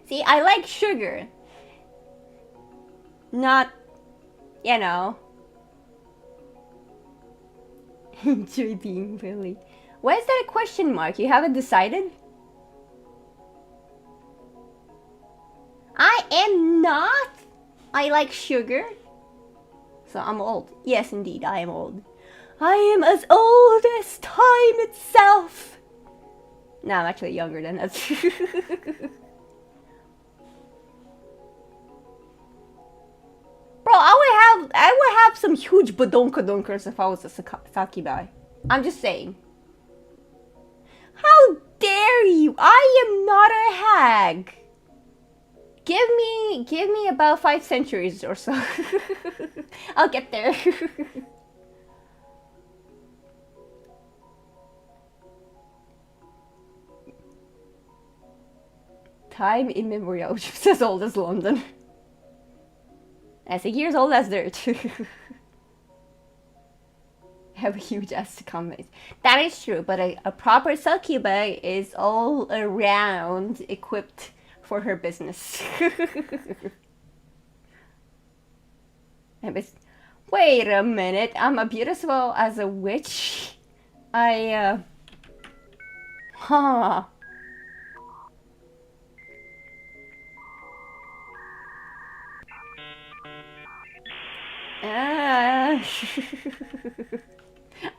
See, I like sugar. Not, you know. Enjoy being bullied. Why is that a question mark? You haven't decided? I am not. I like sugar. So I'm old. Yes, indeed, I am old. I am as old as time itself. No, I'm actually younger than that. Bro, I would have some huge badonka-donkers if I was a Sakurai. I'm just saying. How dare you? I am not a hag. Give me about 5 centuries or so. I'll get there. Time immemorial, just as old as London. As a years old as dirt. Have a huge ass to comment. That is true, but a proper succubus is all around equipped for her business. Wait a minute, I'm as beautiful as a witch? Huh.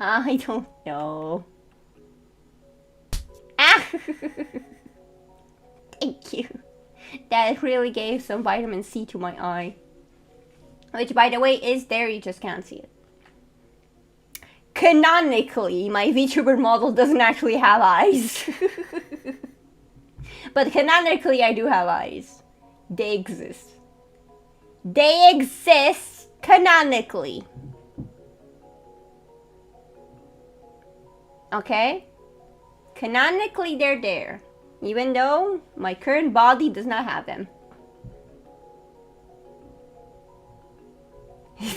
I don't know. Ah! Thank you. That really gave some vitamin C to my eye. Which, by the way, is there, you just can't see it. Canonically, my VTuber model doesn't actually have eyes. But canonically, I do have eyes. They exist. They exist canonically. Okay? Canonically, they're there. Even though my current body does not have them.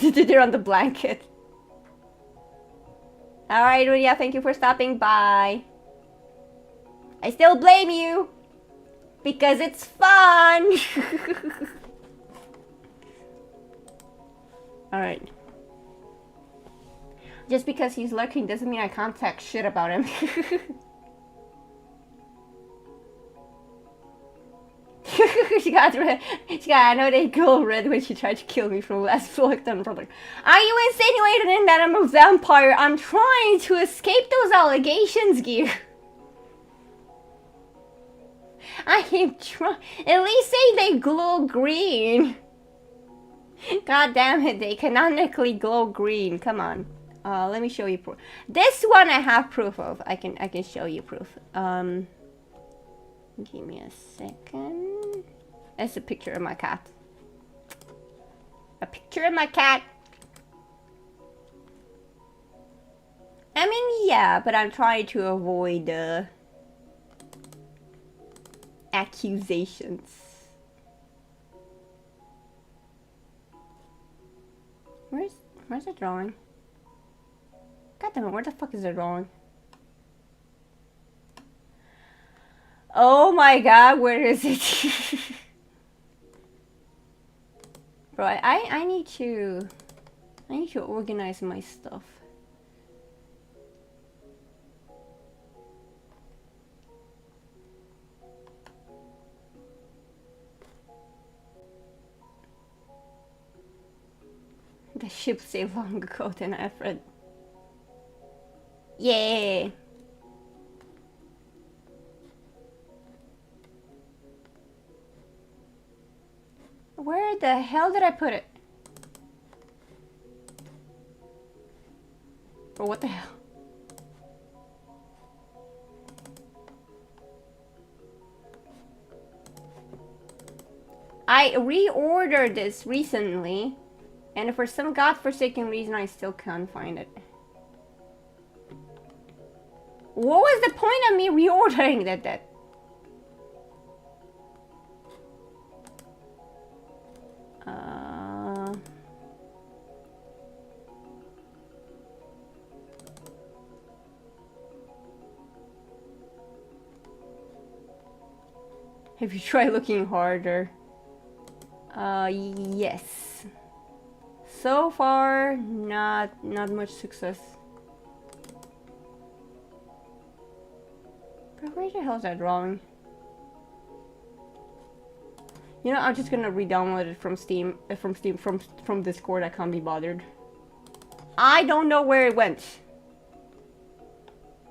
They're on the blanket. Alright, Rudia, thank you for stopping by. I still blame you. Because it's fun. Alright. Just because he's lurking doesn't mean I can't talk shit about him. She got I know they go red when she tried to kill me from last lockdown, brother. Are you insinuating that I'm a vampire? I'm trying to escape those allegations, Gear. I am trying. At least say they glow green. God damn it, they canonically glow green. Come on. Let me show you proof. This one I have proof of. I can show you proof. Give me a second. That's a picture of my cat. A picture of my cat. I mean, yeah, but I'm trying to avoid accusations. Where's the drawing? God damn it, where the fuck is the drawing? Oh my god, where is it? Bro, I need to organize my stuff. The ship sailed long ago than effort. Yeah. Where the hell did I put it? Or what the hell? I reordered this recently, and for some godforsaken reason I still can't find it. What was the point of me reordering that? Have you tried looking harder? Yes. So far, not much success. But where the hell is that drawing? You know, I'm just gonna re-download it from Steam, from Discord. I can't be bothered. I don't know where it went.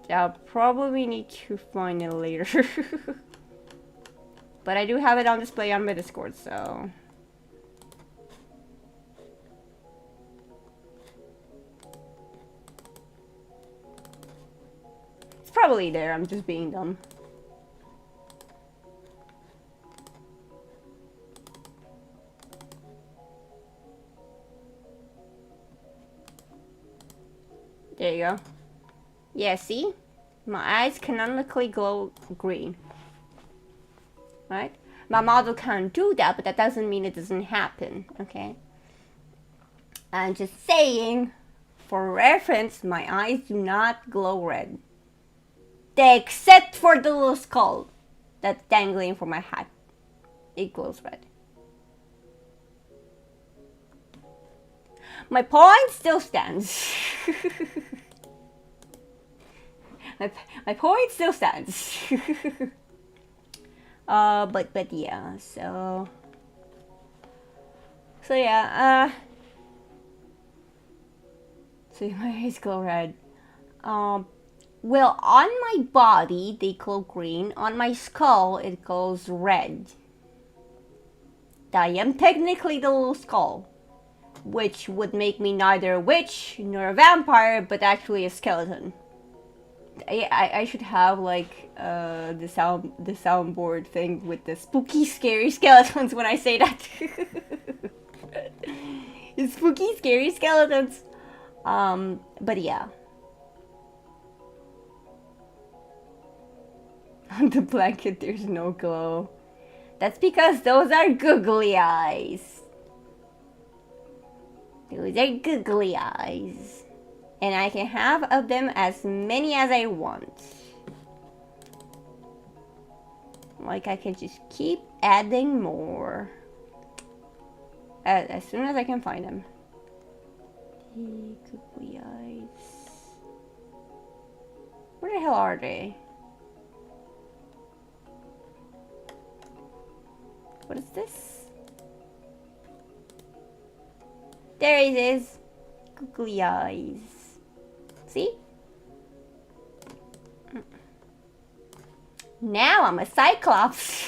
I'll probably need to find it later. But I do have it on display on my Discord, so... It's probably there, I'm just being dumb. There you go. Yeah, see? My eyes canonically glow green. Right? My model can't do that, but that doesn't mean it doesn't happen, okay? I'm just saying, for reference, my eyes do not glow red. Except for the little skull that's dangling from my hat. It glows red. My point still stands. my point still stands. But yeah, so yeah, so my eyes glow red. Well, on my body they glow green. On my skull it glows red. I am technically the little skull, which would make me neither a witch nor a vampire, but actually a skeleton. I should have like the soundboard thing with the spooky scary skeletons when I say that. It's spooky scary skeletons. But yeah. On the blanket there's no glow. That's because those are googly eyes. Those are googly eyes. And I can have of them as many as I want. Like I can just keep adding more. As soon as I can find them. Googly eyes. Where the hell are they? What is this? There it is. Googly eyes. See? Now I'm a cyclops.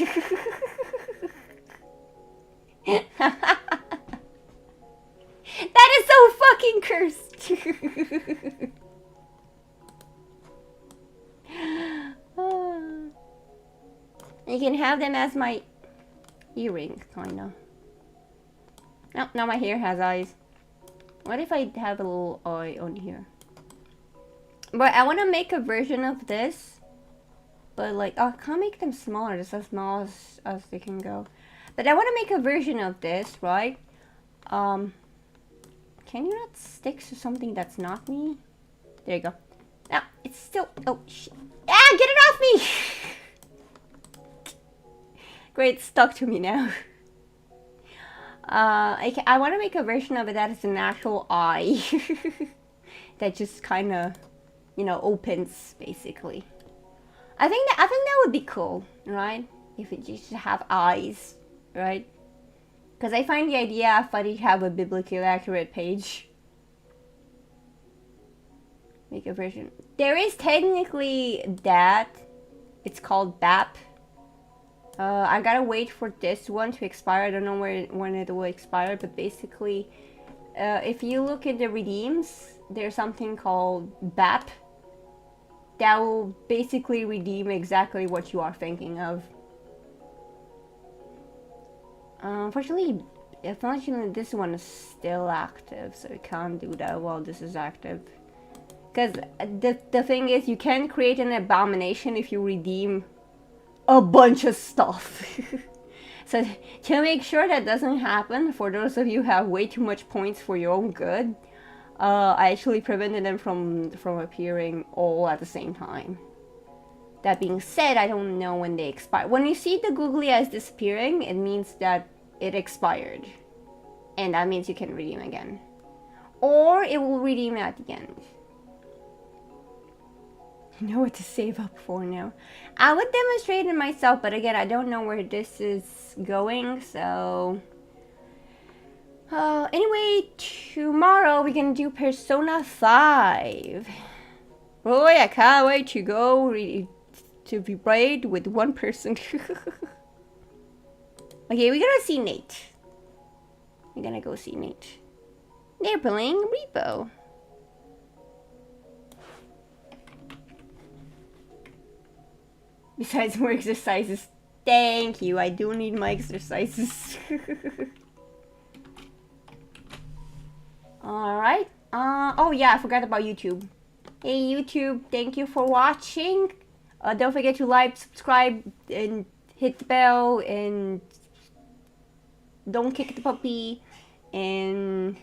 That is so fucking cursed. You can have them as my earring, kinda. No, now my hair has eyes. What if I have a little eye on here? But I want to make a version of this. But like, I can't make them smaller, just as small as they can go. But I want to make a version of this, right? Can you not stick to something that's not me? There you go. No, it's still, oh shit. Ah, get it off me! Great, it's stuck to me now. I want to make a version of it that is an actual eye. That just kind of, you know, opens, basically. I think that would be cool, right? If it just have eyes, right? Because I find the idea funny to have a biblically accurate page. Make a version. There is technically that. It's called BAP. I gotta wait for this one to expire. I don't know when it will expire, but basically, if you look at the redeems, there's something called BAP that will basically redeem exactly what you are thinking of. Unfortunately, this one is still active, so you can't do that while this is active. Because the thing is, you can create an abomination if you redeem a bunch of stuff. So to make sure that doesn't happen, for those of you who have way too much points for your own good, I actually prevented them from appearing all at the same time. That being said, I don't know when they expire. When you see the googly eyes disappearing, it means that it expired. And that means you can redeem again. Or it will redeem at the end. You know what to save up for now. I would demonstrate it myself, but again, I don't know where this is going, so... anyway, tomorrow we're gonna do Persona 5. Boy, I can't wait to go to be played with one person. Okay, we're gonna see Nate. We're gonna go see Nate. They're playing Repo. Besides more exercises. Thank you, I do need my exercises. Alright. Oh yeah, I forgot about YouTube. Hey YouTube, thank you for watching. Don't forget to like, subscribe, and hit the bell, and don't kick the puppy, and